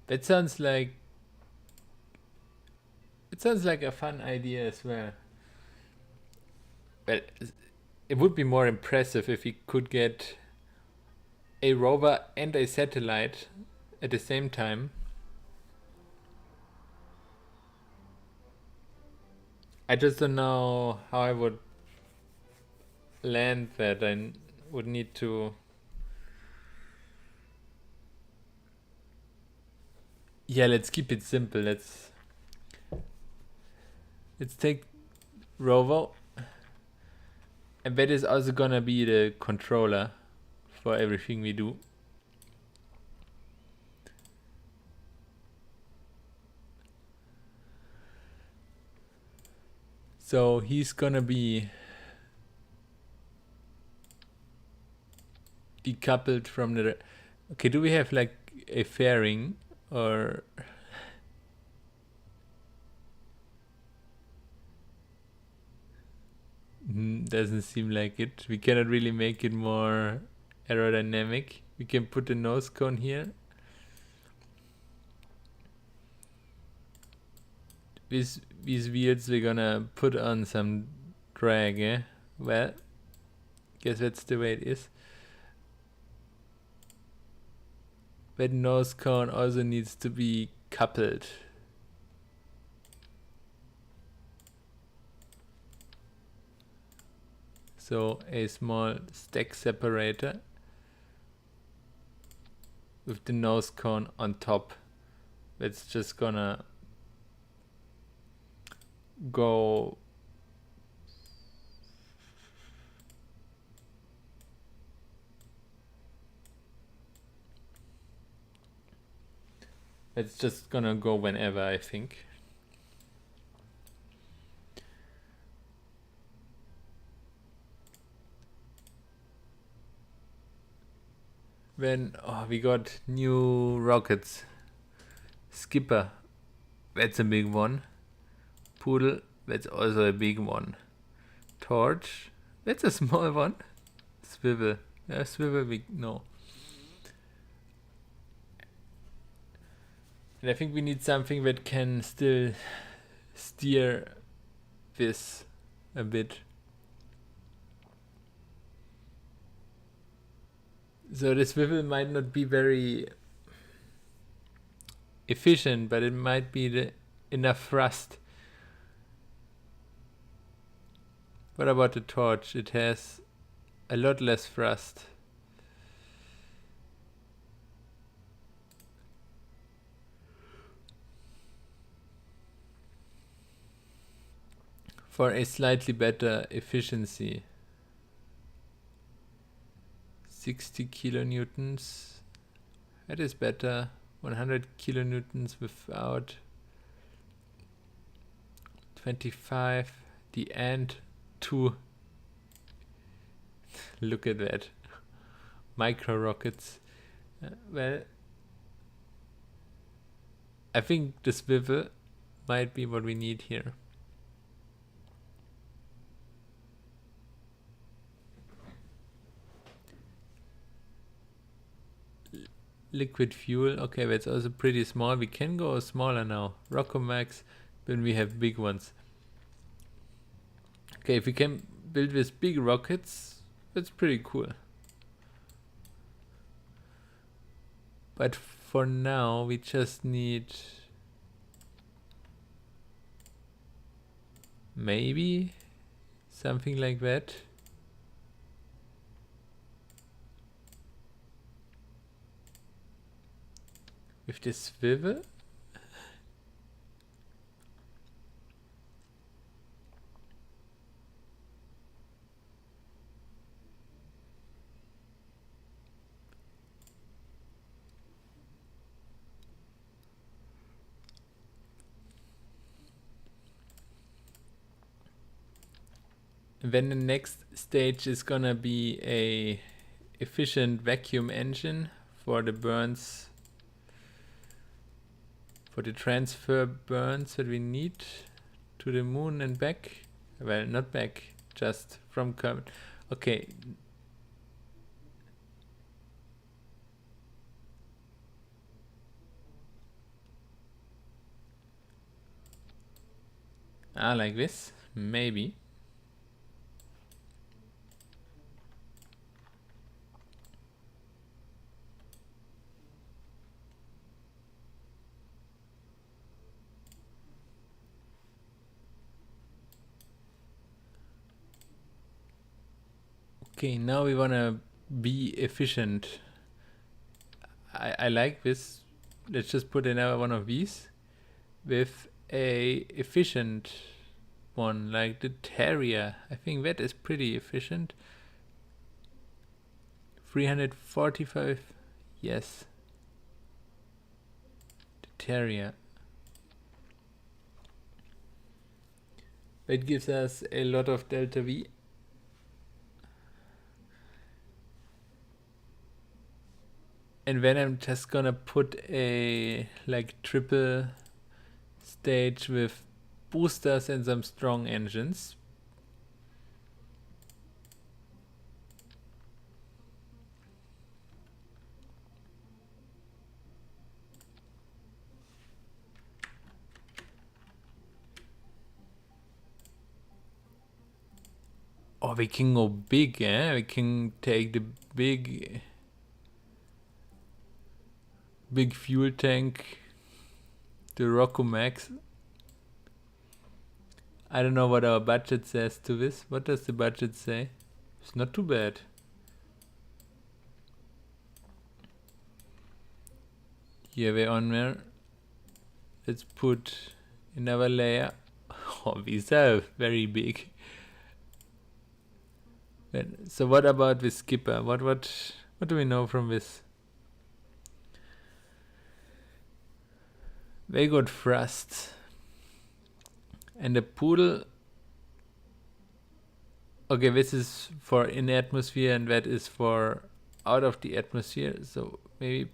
That sounds like a fun idea as well. But it would be more impressive if we could get a rover and a satellite at the same time. I just don't know how I would land that. I would need to... Yeah, let's keep it simple. Let's take rover, and that is also gonna be the controller for everything we do. So he's gonna be decoupled from the... Okay, do we have like a fairing or... Doesn't seem like it. We cannot really make it more aerodynamic. We can put the nose cone here. These wheels we're gonna put on some drag, eh? Well, guess that's the way it is. That nose cone also needs to be coupled. So a small stack separator with the nose cone on top. That's just gonna go whenever, I think. When we got new rockets. Skipper, that's a big one. Poodle, that's also a big one. Torch, that's a small one. Swivel, swivel big, no. And I think we need something that can still steer this a bit. So the swivel might not be very efficient, but it might be enough thrust. What about the torch? It has a lot less thrust. For a slightly better efficiency. 60 kilonewtons. That is better. 100 kilonewtons without. 25. The end. 2. Look at that. Micro rockets. Well, I think the swivel might be what we need here. liquid fuel. Okay, that's also pretty small. We can go smaller now. Rockomax, when we have big ones. Okay, if we can build with big rockets, that's pretty cool. But for now, we just need maybe something like that. With this swivel. And then the next stage is gonna be a efficient vacuum engine for the burns, for the transfer burns that we need to the moon and back. Well, not back, just from okay. Like this, maybe. Okay, now we wanna be efficient. I like this. Let's just put another one of these with a efficient one like the Terrier. I think that is pretty efficient. 345. Yes. The Terrier. That gives us a lot of delta V. And then I'm just gonna put a like triple stage with boosters and some strong engines. Oh, we can go big, eh? We can take the big fuel tank, the Rockomax. I don't know what our budget says to this. What does the budget say? It's not too bad. Here we're on there. Let's put another layer. Oh, these are very big. So what about the skipper? What do we know from this? Very good thrust. And the poodle. Okay, this is for in the atmosphere and that is for out of the atmosphere. So maybe.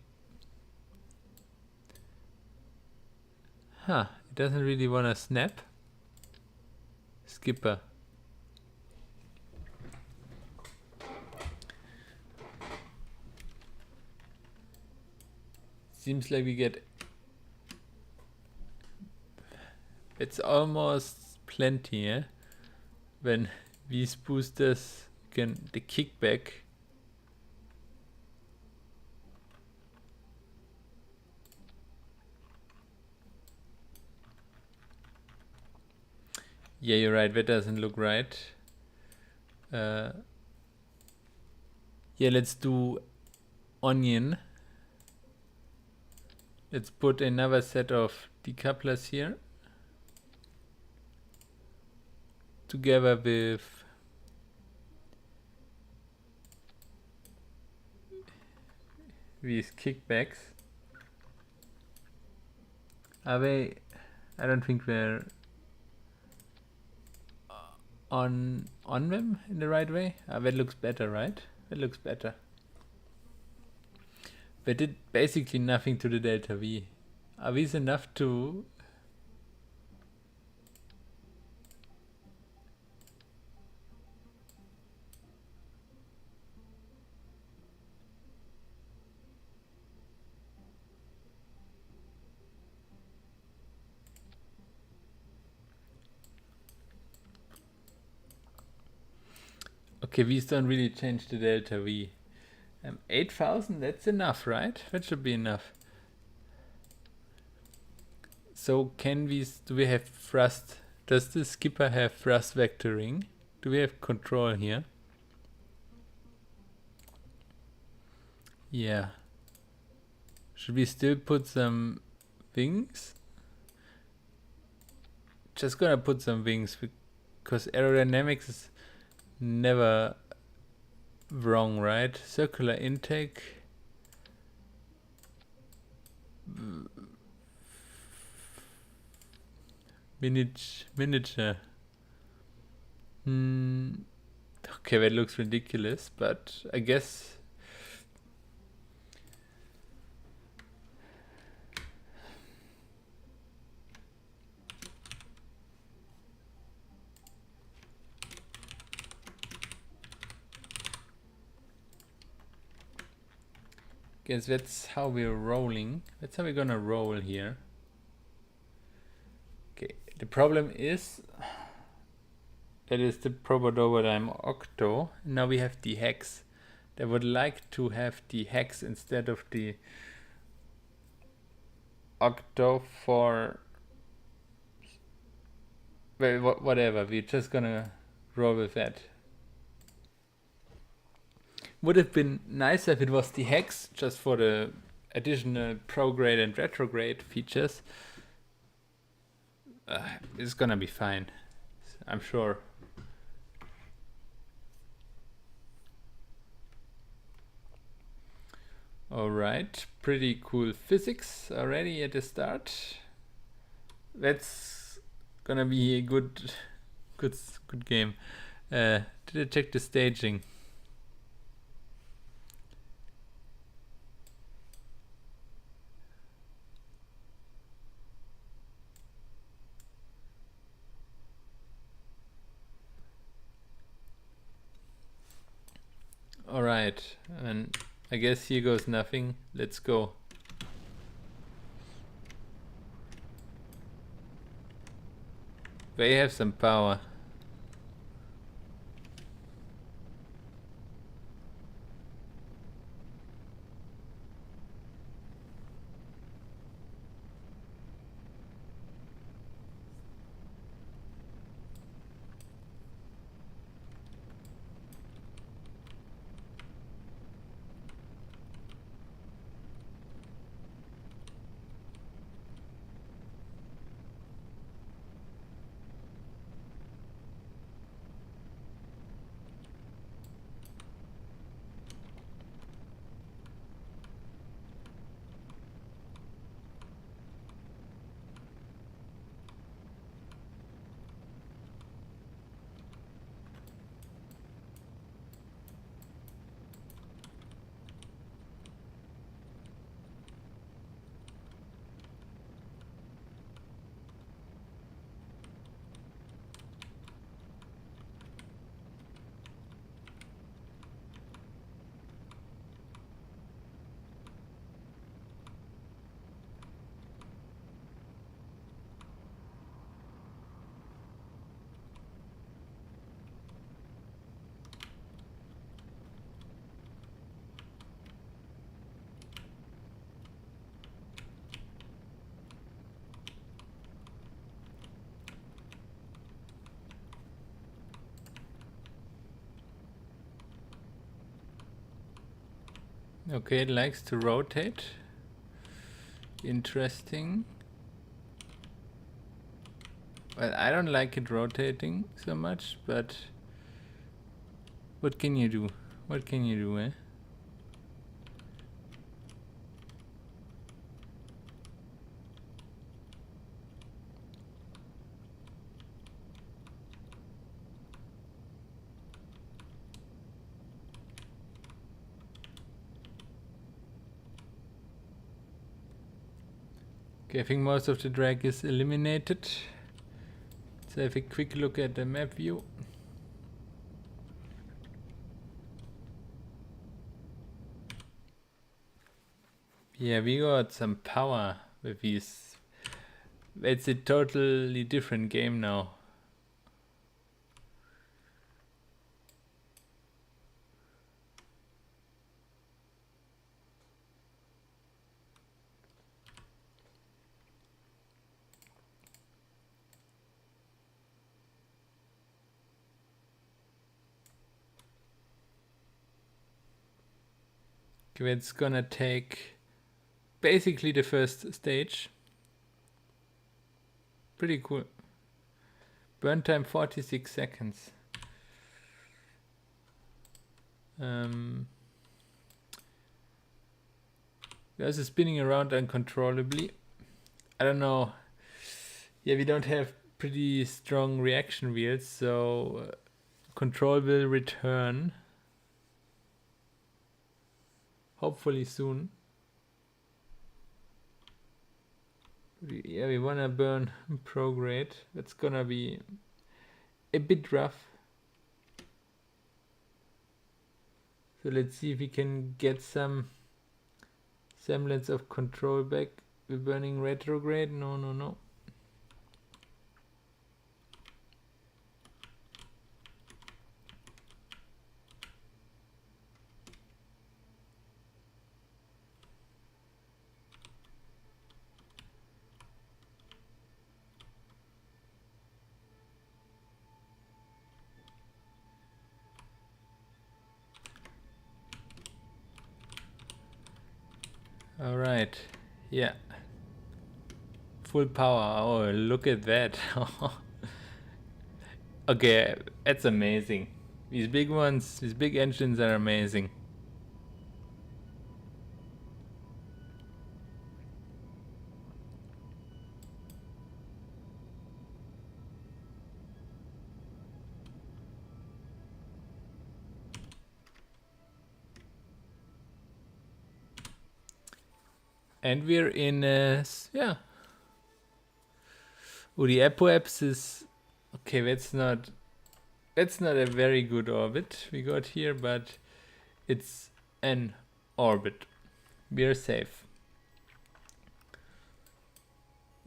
Huh, it doesn't really want to snap. Skipper. Seems like we get. It's almost plenty, eh? When these boosters can the kickback. Yeah, you're right. That doesn't look right. Yeah, let's do onion. Let's put another set of decouplers here. Together with these kickbacks. Are they? I don't think we're on them in the right way. That looks better, right? That looks better. They did basically nothing to the delta V. Are these enough to? Okay, V's don't really change the delta V. 8,000, that's enough, right? That should be enough. So do we have thrust? Does the skipper have thrust vectoring? Do we have control here? Yeah. Should we still put some wings? Just gonna put some wings because aerodynamics is never wrong, right? Circular intake. Miniature. Okay, that looks ridiculous, but I guess that's how we're rolling. That's how we're gonna roll here. Okay, the problem is that is the probodoberheim octo. Now we have the hex. I would like to have the hex instead of the octo for, well, whatever. We're just gonna roll with that. Would have been nicer if it was the hex, just for the additional prograde and retrograde features. It's gonna be fine, I'm sure. Alright, pretty cool physics already at the start. That's gonna be a good game. Did I check the staging? Alright, and I guess here goes nothing. Let's go. They have some power. Okay, it likes to rotate. Interesting. Well, I don't like it rotating so much, but what can you do? What can you do, eh? Okay, I think most of the drag is eliminated. Let's have a quick look at the map view. Yeah, we got some power with these. It's a totally different game now. Okay, it's gonna take basically the first stage. Pretty cool. Burn time 46 seconds. There's a spinning around uncontrollably. I don't know. Yeah, we don't have pretty strong reaction wheels, so control will return. Hopefully soon. Yeah, we wanna burn prograde. That's gonna be a bit rough. So let's see if we can get some semblance of control back. We're burning retrograde. No. All right. Yeah. Full power. Oh, look at that. Okay, that's amazing. These big ones, these big engines are amazing. And we're in, yeah. Oh, the apoapse is, okay, that's not a very good orbit we got here, but it's an orbit. We're safe.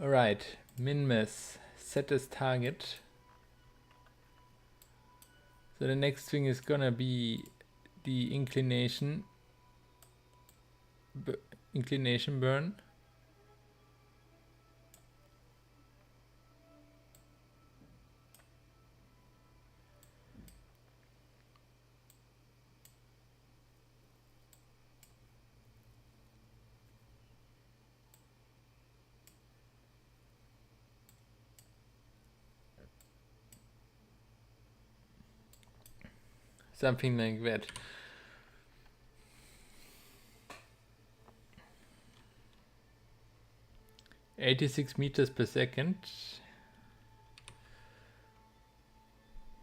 Alright, min-mass, set as target. So the next thing is gonna be the inclination burn. Something like that. .86 meters per second.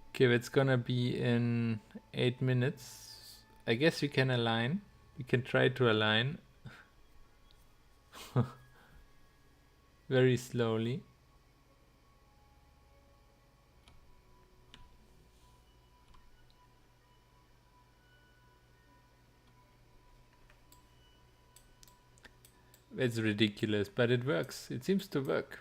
Okay, that's gonna be in 8 minutes. I guess we can align. We can try to align. Very slowly. It's ridiculous, but it works. It seems to work.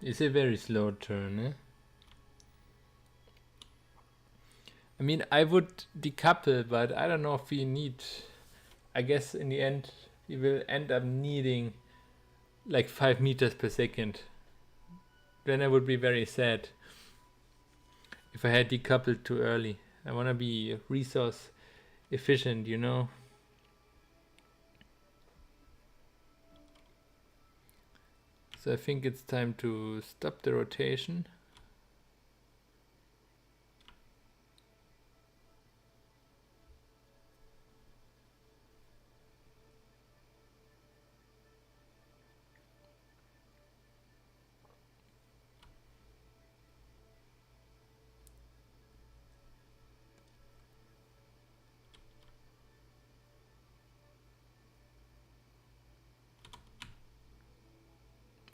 It's a very slow turn, eh? I mean, I would decouple, but I don't know if we need... I guess in the end, we will end up needing like 5 meters per second. Then I would be very sad if I had decoupled too early. I want to be resource efficient, you know? So I think it's time to stop the rotation.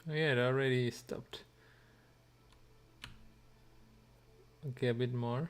Oh yeah, it already stopped. Okay, a bit more.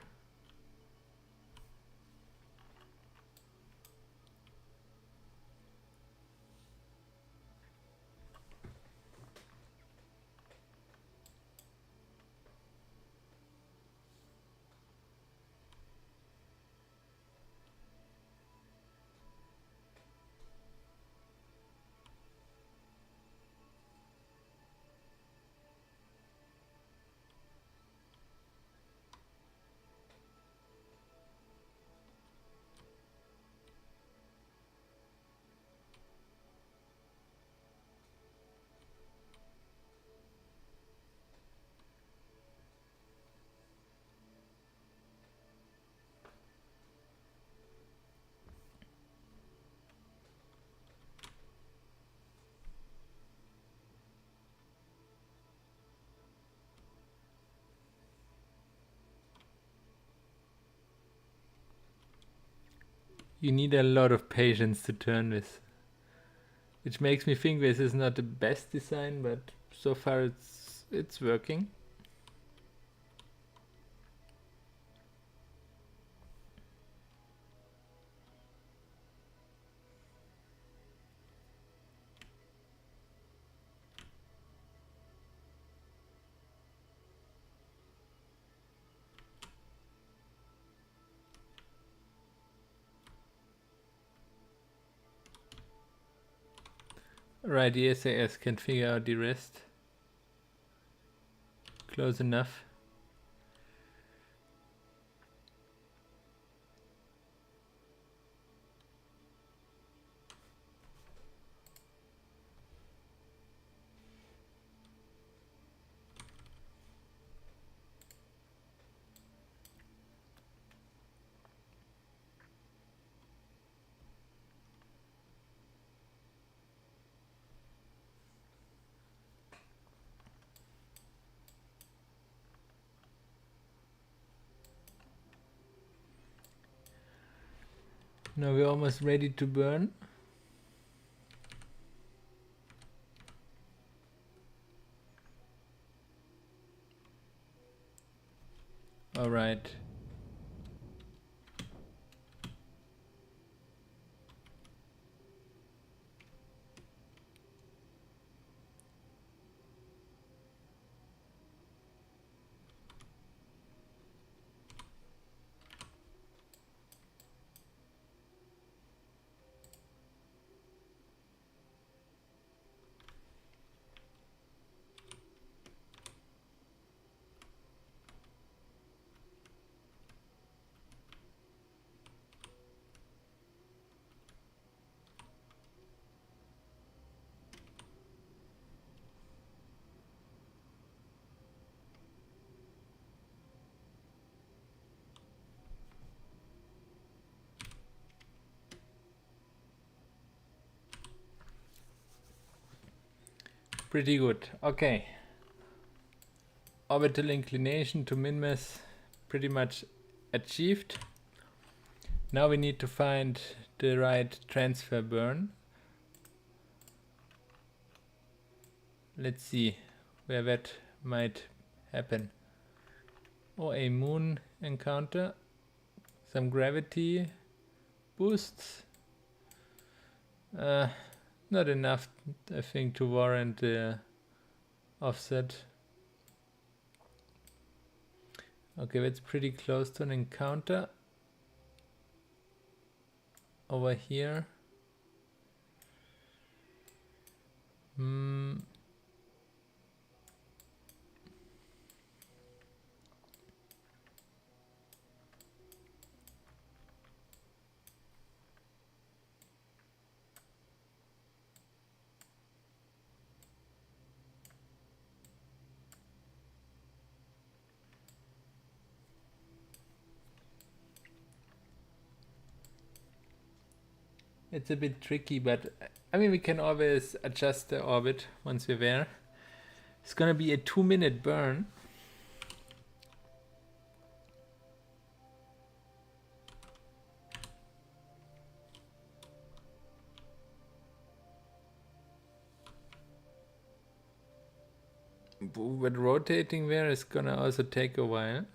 You need a lot of patience to turn this. Which makes me think this is not the best design, but so far it's working. Right, the SAS can figure out the rest. Close enough. Now we're almost ready to burn. All right. Pretty good. Okay. Orbital inclination to min-mass pretty much achieved. Now we need to find the right transfer burn. Let's see where that might happen. Oh, a moon encounter. Some gravity boosts. Not enough, I think, to warrant the offset. Okay, that's pretty close to an encounter. Over here. It's a bit tricky, but I mean, we can always adjust the orbit once we're there. It's gonna be a 2-minute burn. But rotating there is gonna also take a while.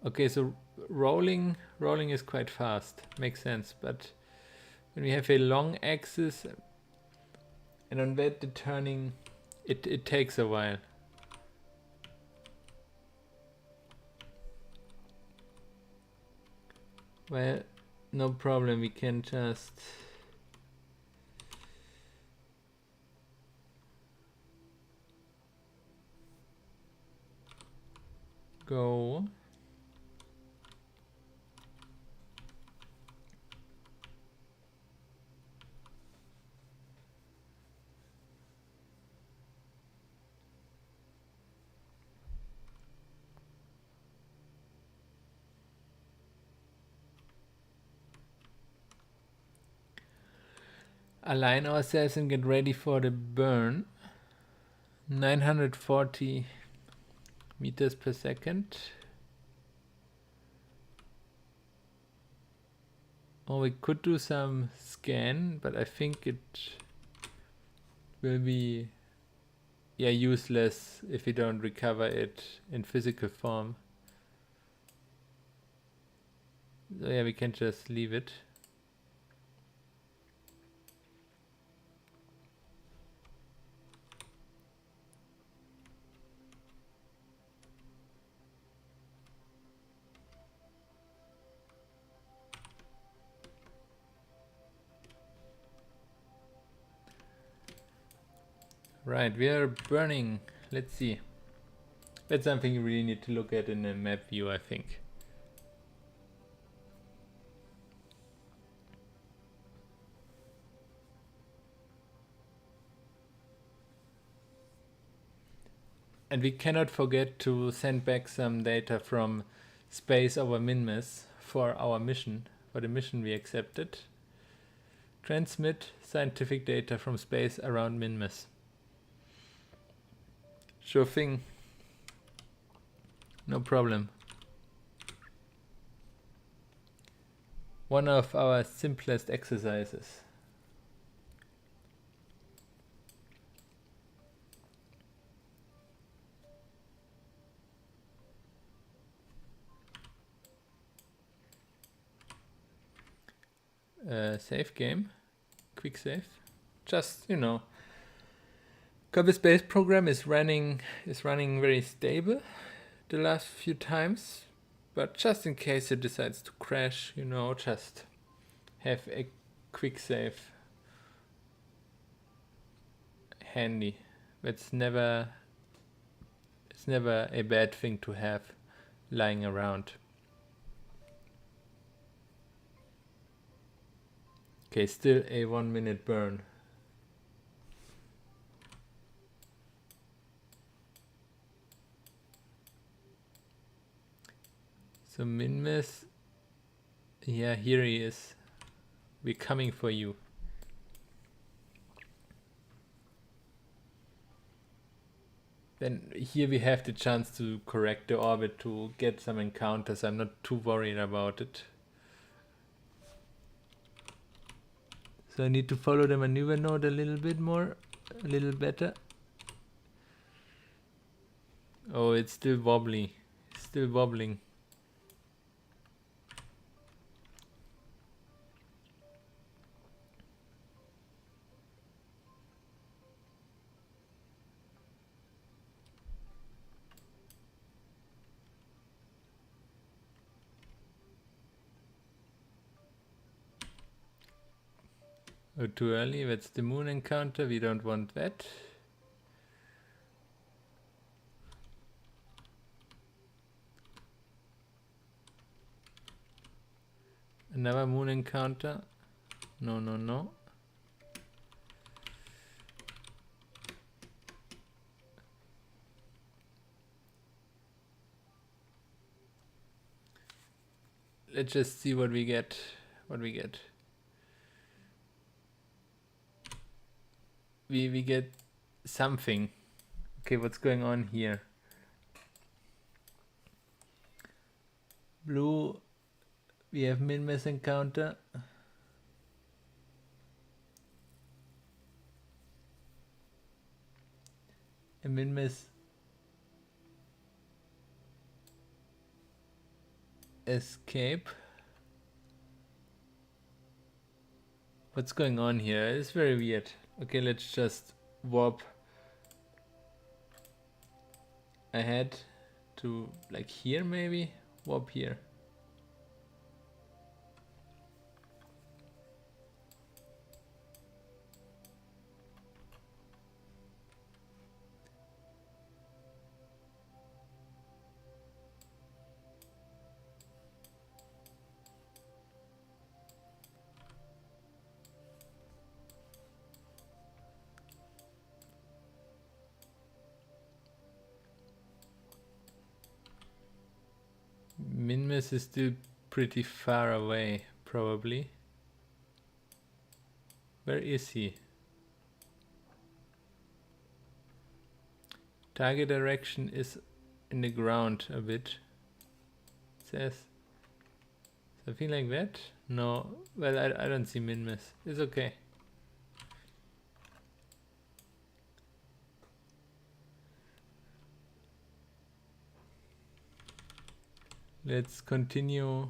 Okay, so rolling is quite fast, makes sense, but when we have a long axis and on that the turning, it takes a while. Well, no problem, we can just go. Align ourselves and get ready for the burn. 940 meters per second. Or we could do some scan, but I think it will be useless if we don't recover it in physical form. So yeah, we can just leave it. Right, we are burning. Let's see. That's something you really need to look at in the map view, I think. And we cannot forget to send back some data from space over minmus for our mission, for the mission we accepted. Transmit scientific data from space around minmus. Sure thing. No problem. One of our simplest exercises. Save game. Quick save. Just, you know, Kerbal Space Program is running very stable the last few times, but just in case it decides to crash, you know, just have a quick save handy. It's never a bad thing to have lying around. Okay, still a 1 minute burn. So minmus, yeah, here he is. We're coming for you. Then here we have the chance to correct the orbit to get some encounters. I'm not too worried about it. So I need to follow the maneuver node a little bit more, a little better. Oh, it's still wobbly, still wobbling. Oh, too early, that's the moon encounter, we don't want that. Another moon encounter. No, no, no. Let's just see what we get. We get something. Okay, what's going on here? Blue, we have minmus encounter. A minmus escape. What's going on here? It's very weird. Okay, let's just warp ahead to like here maybe? Warp here. Minmus is still pretty far away, probably. Where is he? Target direction is in the ground a bit, it says. Something like that? No, well, I don't see min-miss. It's okay. Let's continue.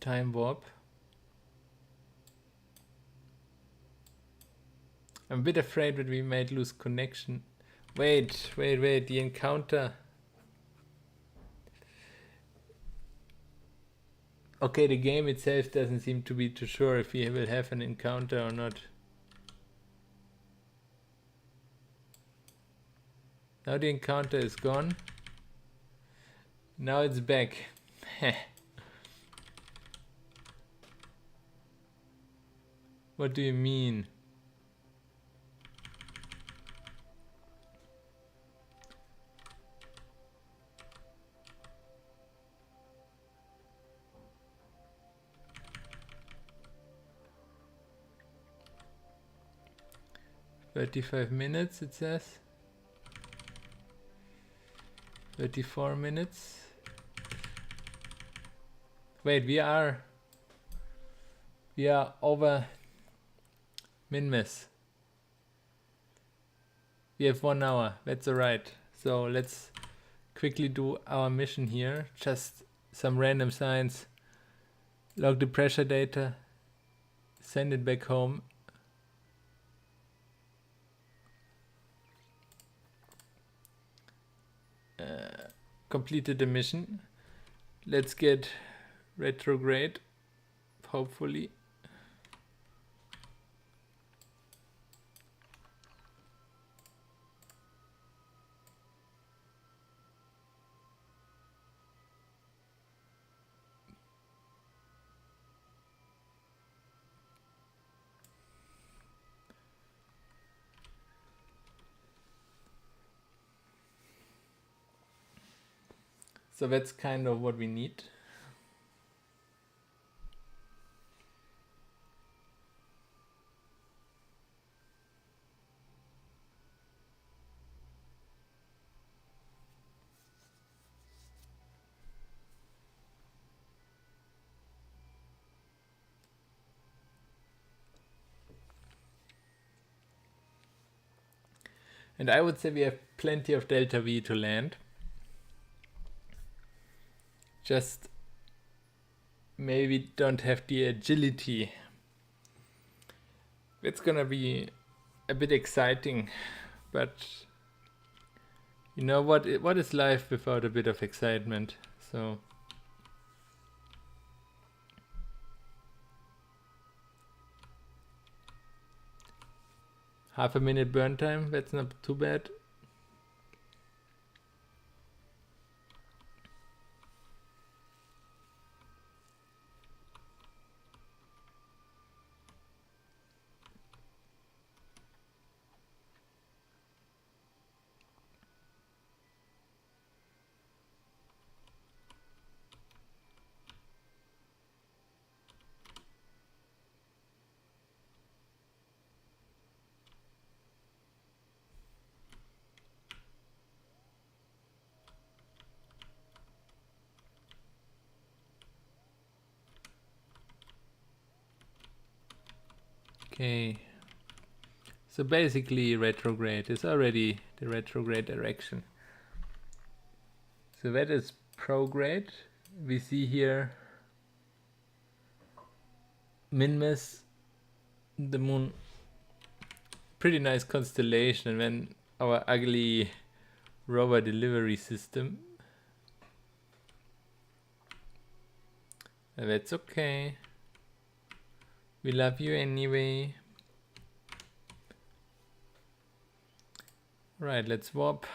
Time warp. I'm a bit afraid that we might lose connection. Wait, the encounter. Okay, the game itself doesn't seem to be too sure if we will have an encounter or not. Now the encounter is gone. Now it's back. What do you mean? "35 minutes" it says. 34 minutes. Wait, we are over min-miss. We have 1 hour. That's alright. So let's quickly do our mission here. Just some random science. Log the pressure data. Send it back home. Completed the mission. Let's get retrograde, hopefully. So that's kind of what we need. And I would say we have plenty of delta V to land. Just maybe don't have the agility. It's gonna be a bit exciting, but you know what is life without a bit of excitement? So half a minute burn time, that's not too bad. Okay, so basically retrograde is already the retrograde direction. So that is prograde. We see here min-miss, the moon, pretty nice constellation, and then our ugly rover delivery system. That's okay. We love you anyway. Right, let's warp.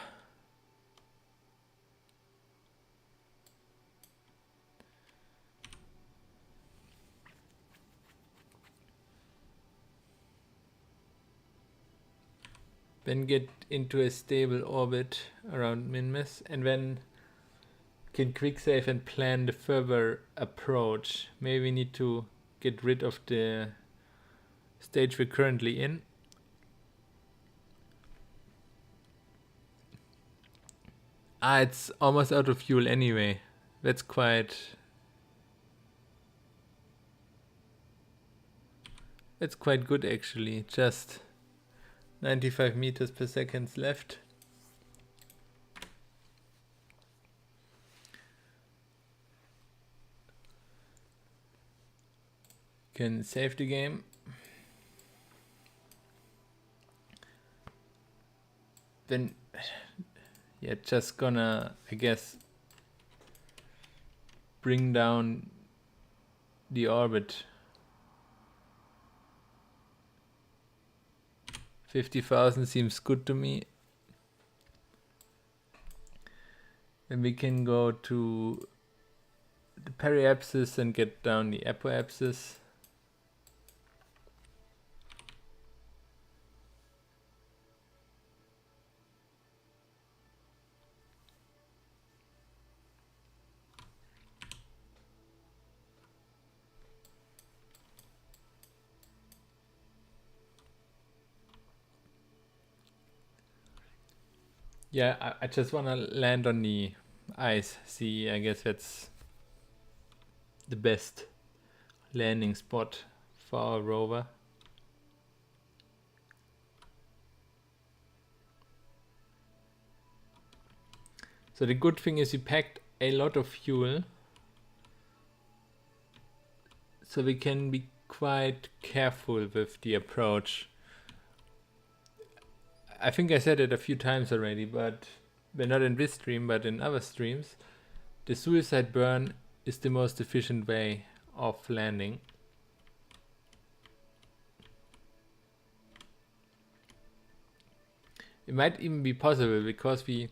Then get into a stable orbit around min-miss, and then can quick save and plan the further approach. Maybe we need to get rid of the stage we're currently in. It's almost out of fuel anyway. That's quite good actually. Just 95 meters per second left. Can save the game. Then, yeah, just gonna, I guess, bring down the orbit. 50,000 seems good to me. Then we can go to the periapsis and get down the apoapsis. Yeah, I just want to land on the ice. See, I guess that's the best landing spot for our rover. So the good thing is we packed a lot of fuel, so we can be quite careful with the approach. I think I said it a few times already, but not in this stream, but in other streams, the suicide burn is the most efficient way of landing. It might even be possible because we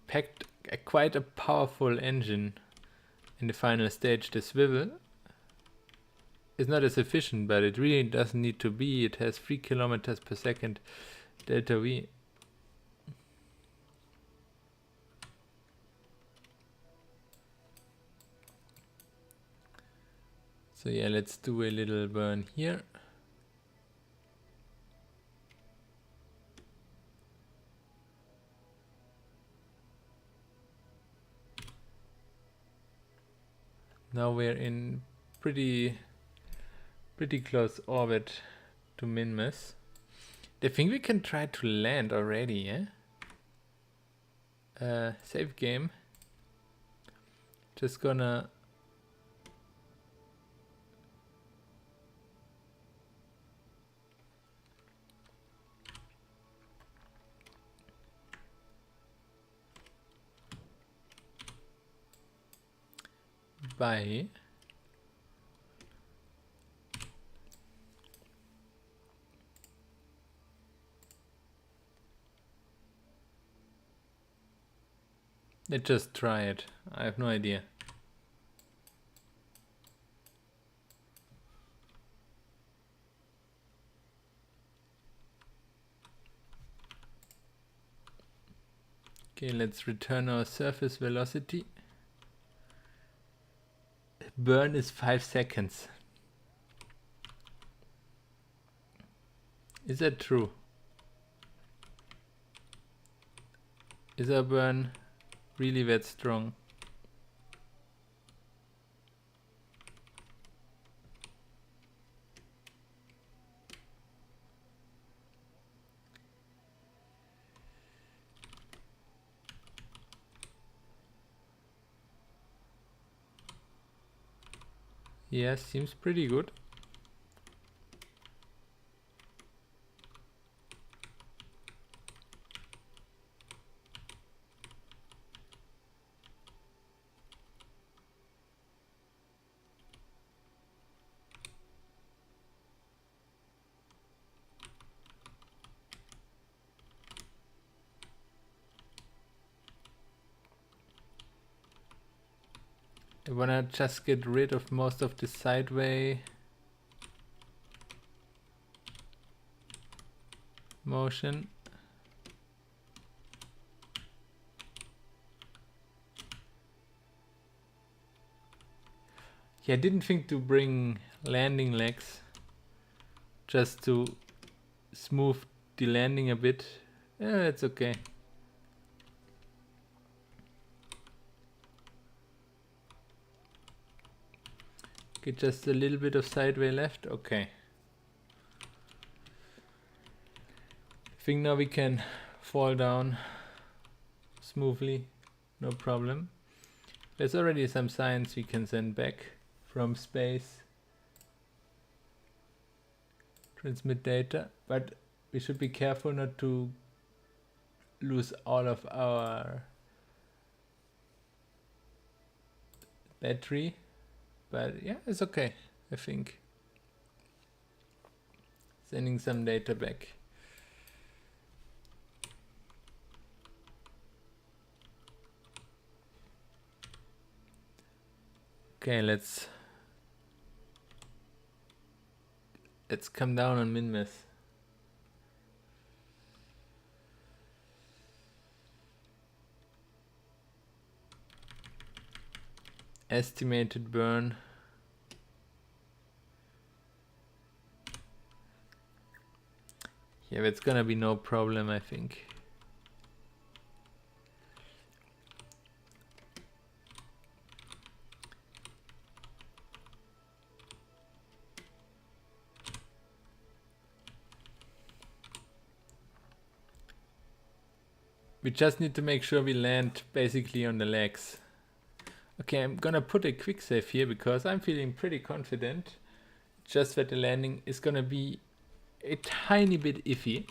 packed quite a powerful engine in the final stage. The swivel is not as efficient, but it really doesn't need to be. It has 3 kilometers per second delta V. So yeah, let's do a little burn here. Now we're in pretty close orbit to Minmus. I think we can try to land already, yeah? Save game. Just gonna buy. Let's just try it. I have no idea. Okay, let's return our surface velocity. Burn is 5 seconds. Is that true? Is our burn really that strong? Yeah, seems pretty good. I wanna just get rid of most of the sideway motion. Yeah, I didn't think to bring landing legs just to smooth the landing a bit. Yeah, it's okay. Get just a little bit of sideway left. Okay. I think now we can fall down smoothly, no problem. There's already some signs we can send back from space. Transmit data, but we should be careful not to lose all of our battery. But yeah, it's okay, I think. Sending some data back. Okay, let's come down on min-miss. Estimated burn. Yeah, that's gonna be no problem, I think. We just need to make sure we land basically on the legs. Okay, I'm gonna put a quick save here because I'm feeling pretty confident. Just that the landing is gonna be a tiny bit iffy.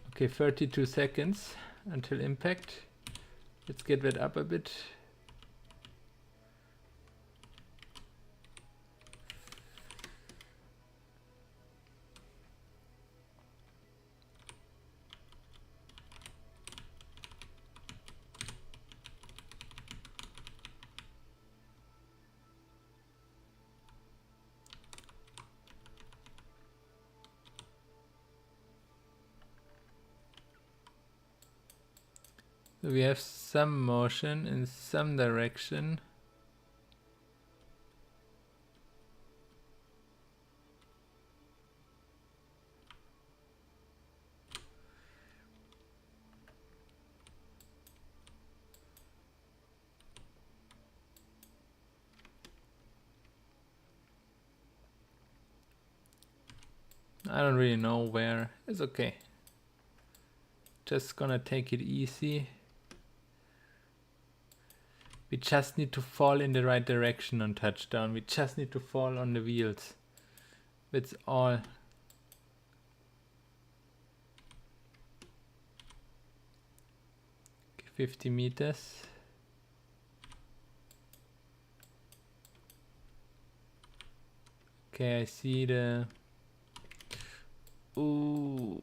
Okay, 32 seconds until impact. Let's get that up a bit. So we have some motion in some direction. I don't really know where. It's okay. Just gonna take it easy. We just need to fall in the right direction on touchdown. We just need to fall on the wheels. That's all. Okay, 50 meters. Okay, I see the... Ooh.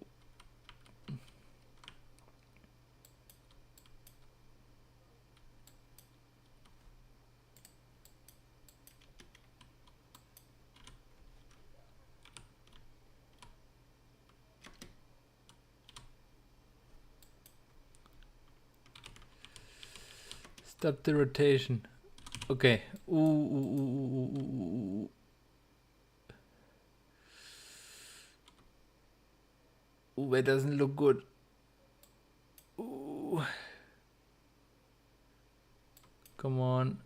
Stop the rotation. Okay. Ooh, ooh, ooh, ooh, ooh, ooh. Ooh, that doesn't look good. Ooh. Come on.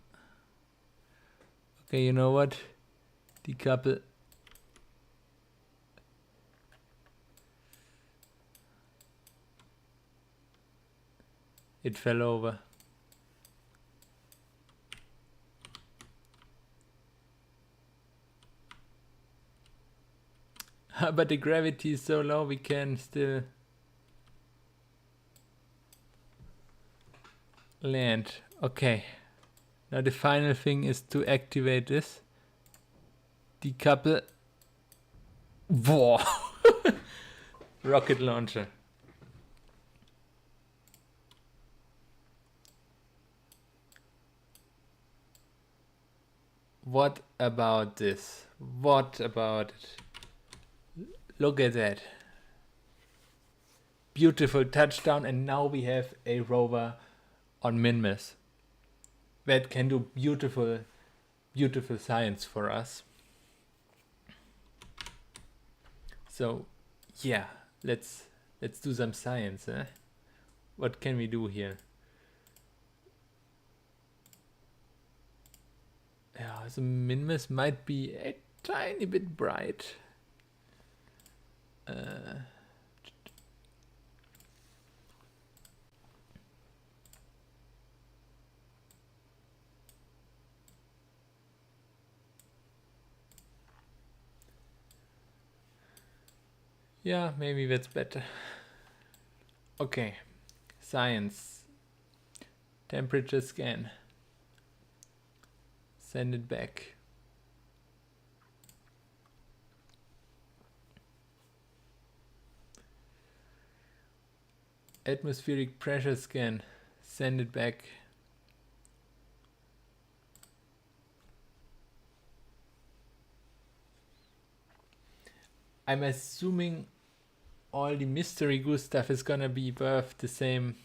Okay, you know what? Decouple. It fell over. But the gravity is so low we can still land. Okay. Now the final thing is to activate this. Decouple. Whoa! Rocket launcher. What about this? What about it? Look at that. Beautiful touchdown, and now we have a rover on min-miss. that can do beautiful, beautiful science for us. So yeah, let's do some science. What can we do here? Yeah, the minmus might be a tiny bit bright. Yeah, maybe that's better. Okay, science. Temperature scan. Send it back. Atmospheric pressure scan. Send it back. I'm assuming all the mystery goose stuff is gonna be worth the same.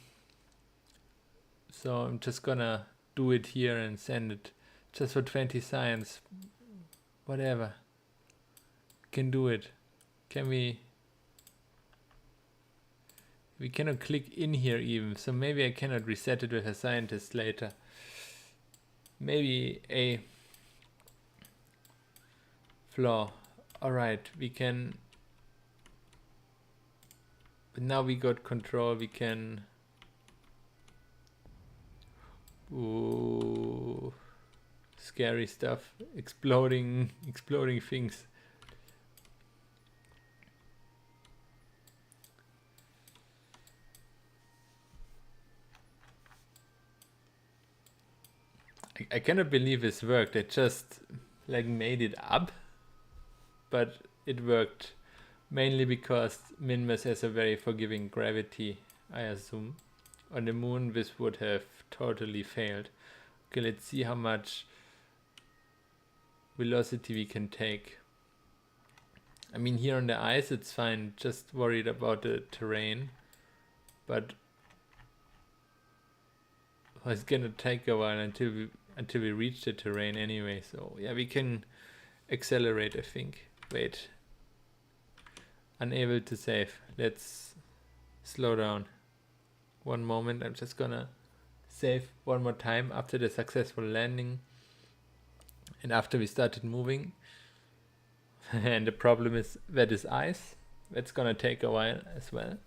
So I'm just gonna do it here and send it just for 20 science. Whatever. Can do it. Can we? We cannot click in here even, so maybe I cannot reset it with a scientist later. Maybe a flaw. Alright, we can. But now we got control, we can. Ooh, scary stuff. Exploding things. I cannot believe this worked. I just like made it up, but it worked mainly because Minmus has a very forgiving gravity, I assume. On the moon this would have totally failed. Okay, let's see how much velocity we can take. I mean, here on the ice it's fine, just worried about the terrain, but it's gonna take a while until we reach the terrain anyway. So yeah, we can accelerate, I think. Wait, unable to save. Let's slow down. One moment, I'm just gonna save one more time after the successful landing and after we started moving. And the problem is that is ice. That's gonna take a while as well.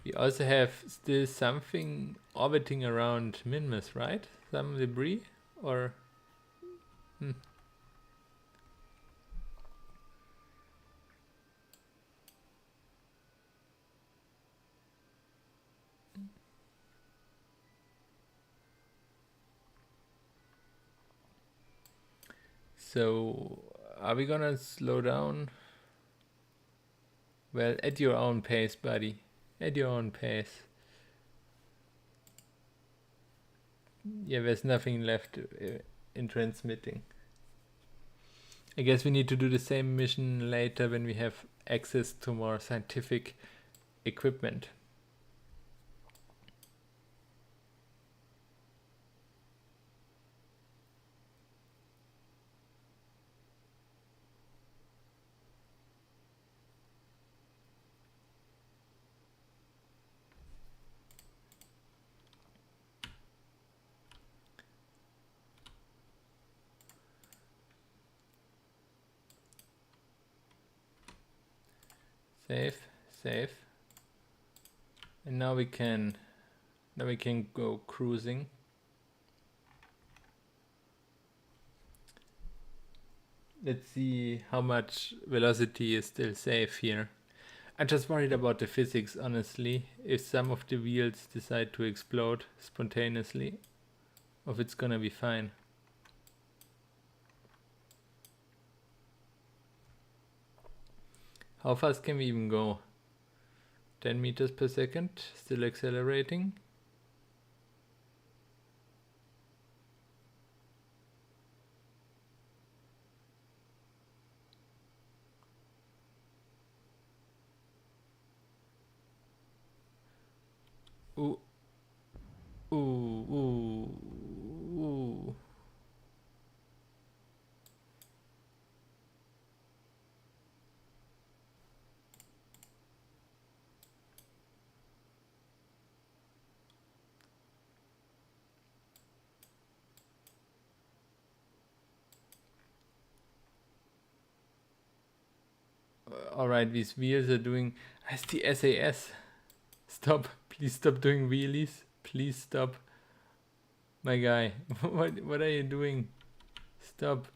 We also have still something orbiting around Minmus, right? Some debris or So are we gonna slow down? Well, at your own pace, buddy. At your own pace. Yeah, there's nothing left in transmitting. I guess we need to do the same mission later when we have access to more scientific equipment. Save. And now we can go cruising. Let's see how much velocity is still safe here. I'm just worried about the physics, honestly. If some of the wheels decide to explode spontaneously, or if it's gonna be fine. How fast can we even go? 10 meters per second, still accelerating. Ooh. Ooh, ooh, ooh. Alright, these wheels are doing... It's the SAS. Stop. Please stop doing wheelies. Please stop. My guy. What are you doing? Stop.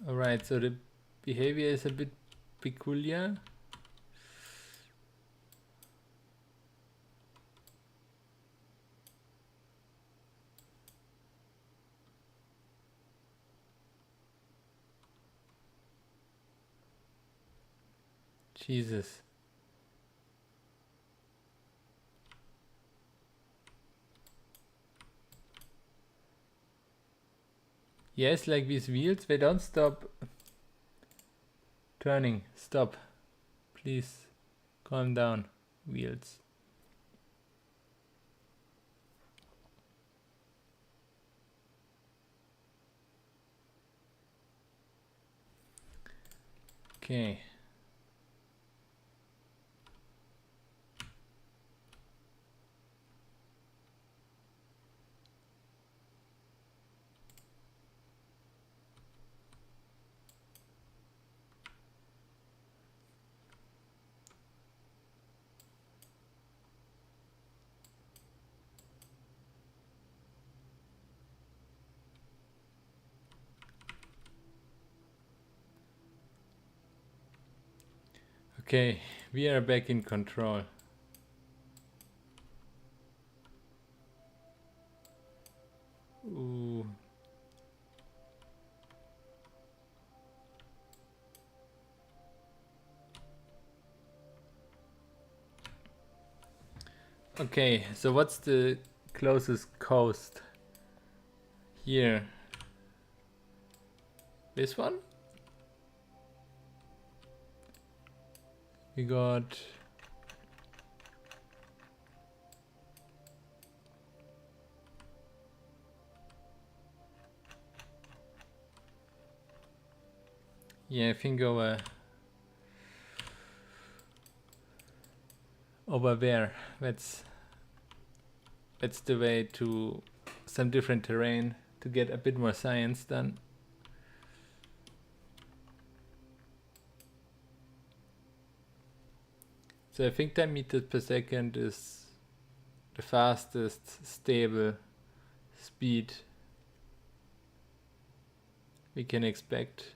Alright, so the behavior is a bit peculiar. Jesus. Yes, like these wheels, they don't stop turning. Stop. Please calm down, wheels. Okay. Okay, we are back in control. Ooh. Okay, so what's the closest coast? Here. This one? We got... Yeah, I think over there. That's the way to some different terrain to get a bit more science done. So I think 10 meters per second is the fastest stable speed we can expect.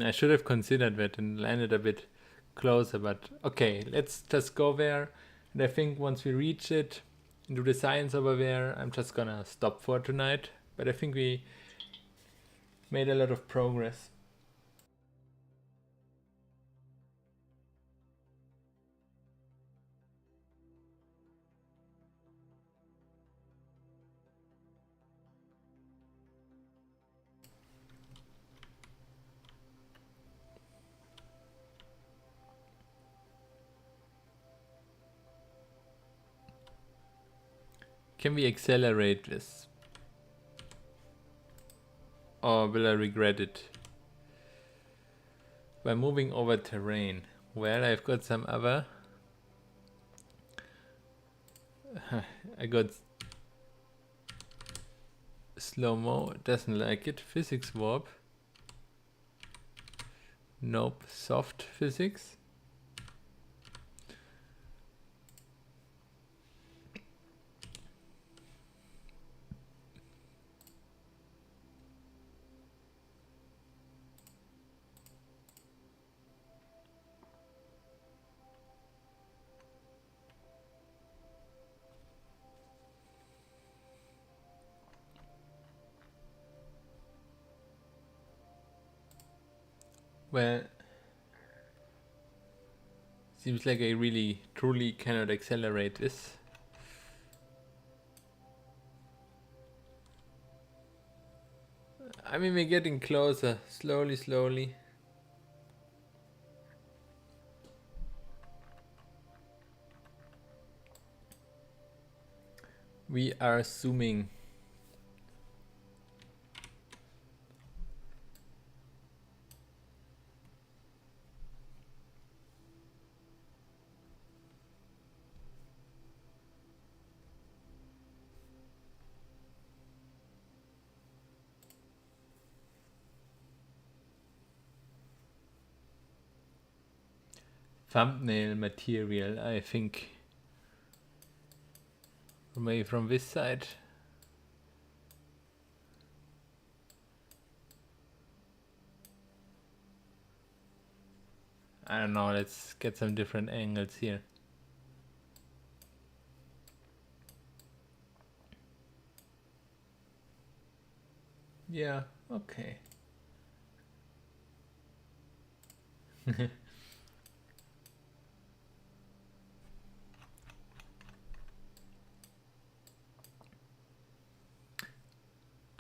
I should have considered that and landed a bit closer, but okay, let's just go there. And I think once we reach it and do the science over there, I'm just gonna stop for tonight. But I think we made a lot of progress. Can we accelerate this? Or will I regret it? By moving over terrain. Well, I've got some other I got slow-mo, doesn't like it. Physics warp. Nope. Soft physics. Well, seems like I really truly cannot accelerate this. I mean, we're getting closer, slowly, slowly. We are zooming. Thumbnail material, I think. Or maybe from this side. I don't know, let's get some different angles here. Yeah, okay.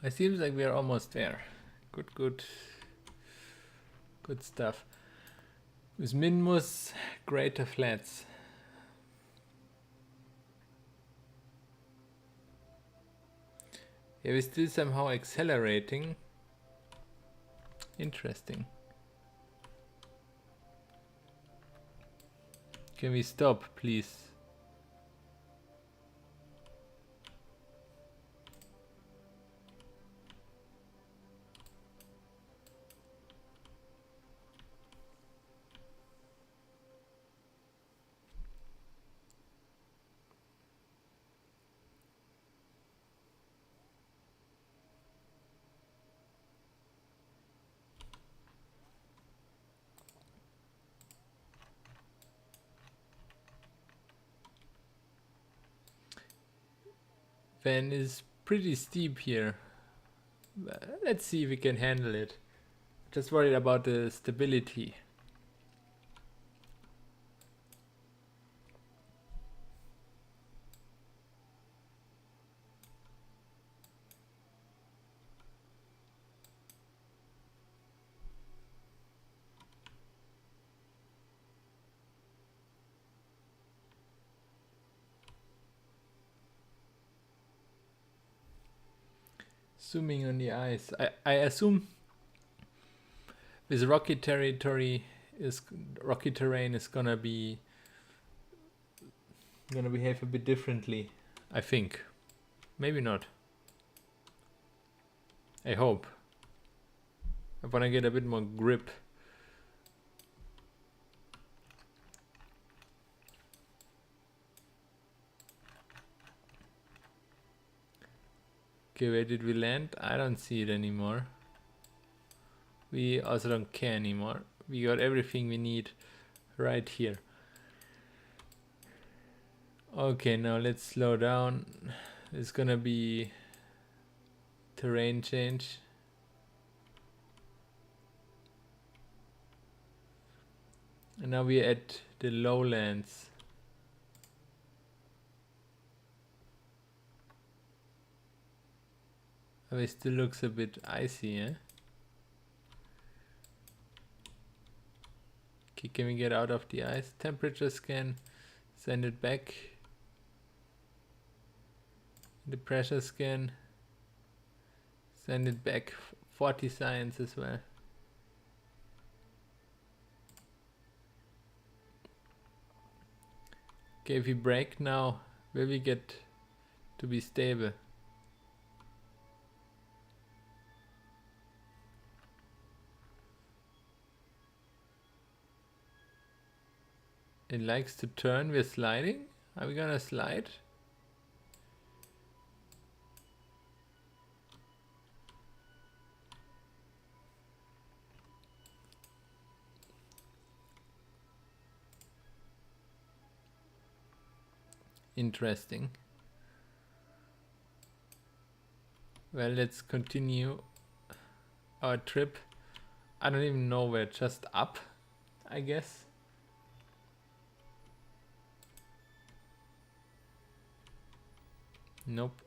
It seems like we are almost there. Good stuff. With Minmus, greater flats. Yeah, we're still somehow accelerating. Interesting. Can we stop, please? Van is pretty steep here. Let's see if we can handle it. Just worried about the stability. Zooming on the ice. I assume this rocky terrain is gonna behave a bit differently. I think. Maybe not. I hope. I wanna get a bit more grip. Okay, where did we land? I don't see it anymore. We also don't care anymore. We got everything we need right here. Okay, now let's slow down. It's gonna be terrain change. And now we're at the lowlands. Oh, it still looks a bit icy, eh? Okay, can we get out of the ice? Temperature scan, send it back. The pressure scan, send it back. 40 science as well. Okay, if we brake now, where we get to be stable. It likes to turn. We're sliding. Are we gonna slide? Interesting. Well, let's continue our trip. I don't even know where, just up, I guess. Nope.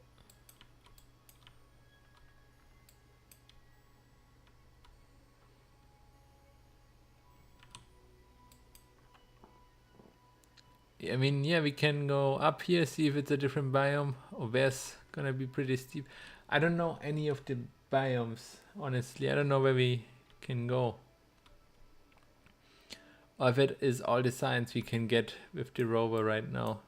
I mean, yeah, we can go up here, see if it's a different biome, or where's gonna be pretty steep. I don't know any of the biomes, honestly. I don't know where we can go. Or if it is all the science we can get with the rover right now.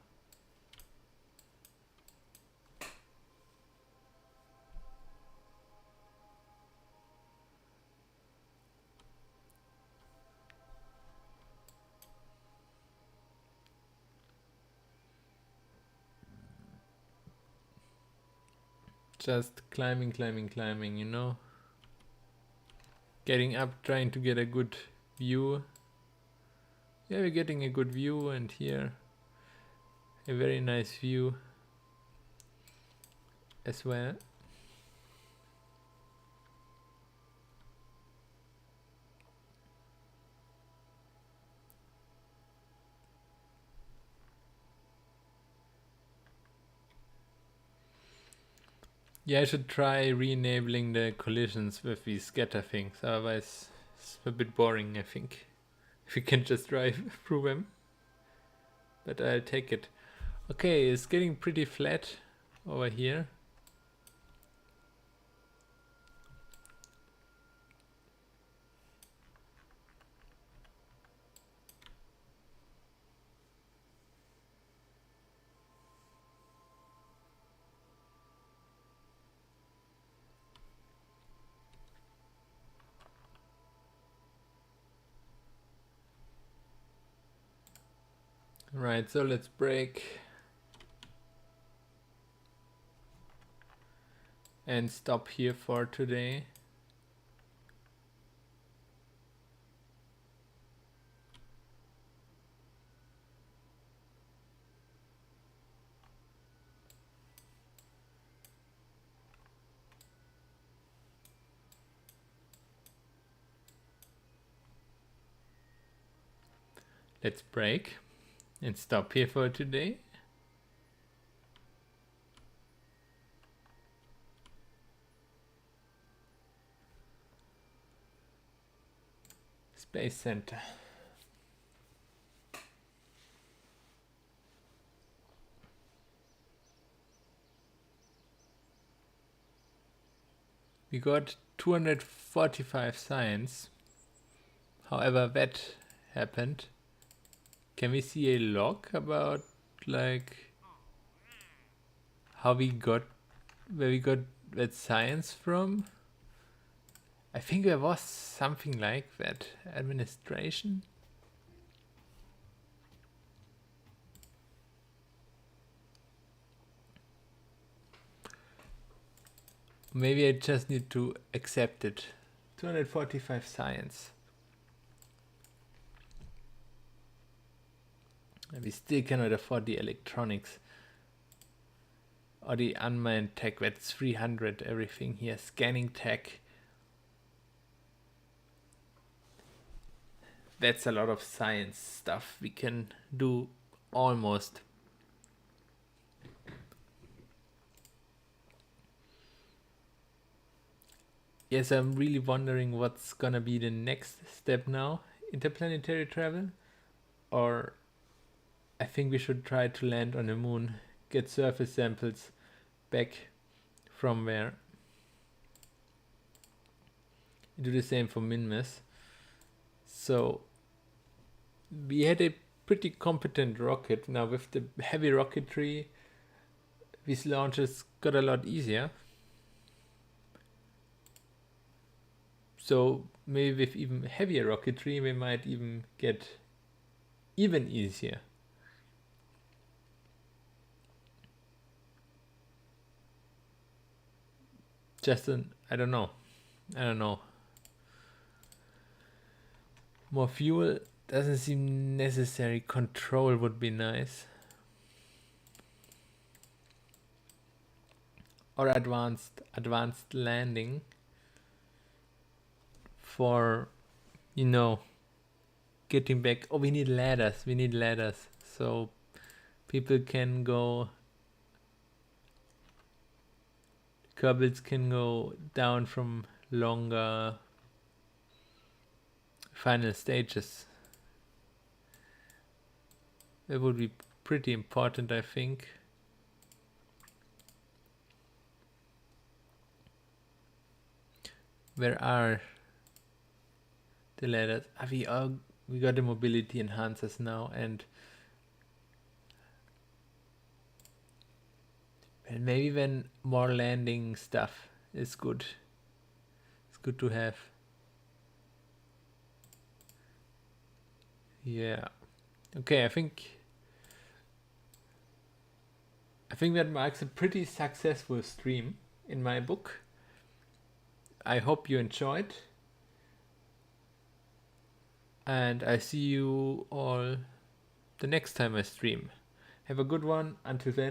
Just climbing, climbing, climbing, you know? Getting up, trying to get a good view. Yeah, we're getting a good view, and here a very nice view as well. Yeah, I should try re-enabling the collisions with these scatter things, otherwise it's a bit boring, I think. If you can just drive through them. But I'll take it. Okay, it's getting pretty flat over here. Right, so let's break and stop here for today. Let's break and stop here for today. Space Center. We got 245 science. However, that happened. Can we see a log about like how we got, where we got that science from? I think there was something like that. Administration? Maybe I just need to accept it. 245 science. We still cannot afford the electronics. Or the unmanned tech, that's 300 everything here. Scanning tech. That's a lot of science stuff we can do almost. Yes, I'm really wondering what's gonna be the next step now. Interplanetary travel? Or I think we should try to land on the moon. Get surface samples back from there. Do the same for Minmus. So we had a pretty competent rocket. Now with the heavy rocketry, these launches got a lot easier. So maybe with even heavier rocketry, we might even get even easier. Just I don't know. More fuel doesn't seem necessary. Control would be nice. Or advanced landing for, you know, getting back. Oh, we need ladders. So people can go, Kerbals can go down from longer final stages. That would be pretty important, I think. Where are the ladders? We got the mobility enhancers now, and maybe when more landing stuff is good. It's good to have. Yeah. Okay, I think that marks a pretty successful stream in my book. I hope you enjoyed. And I see you all the next time I stream. Have a good one. Until then.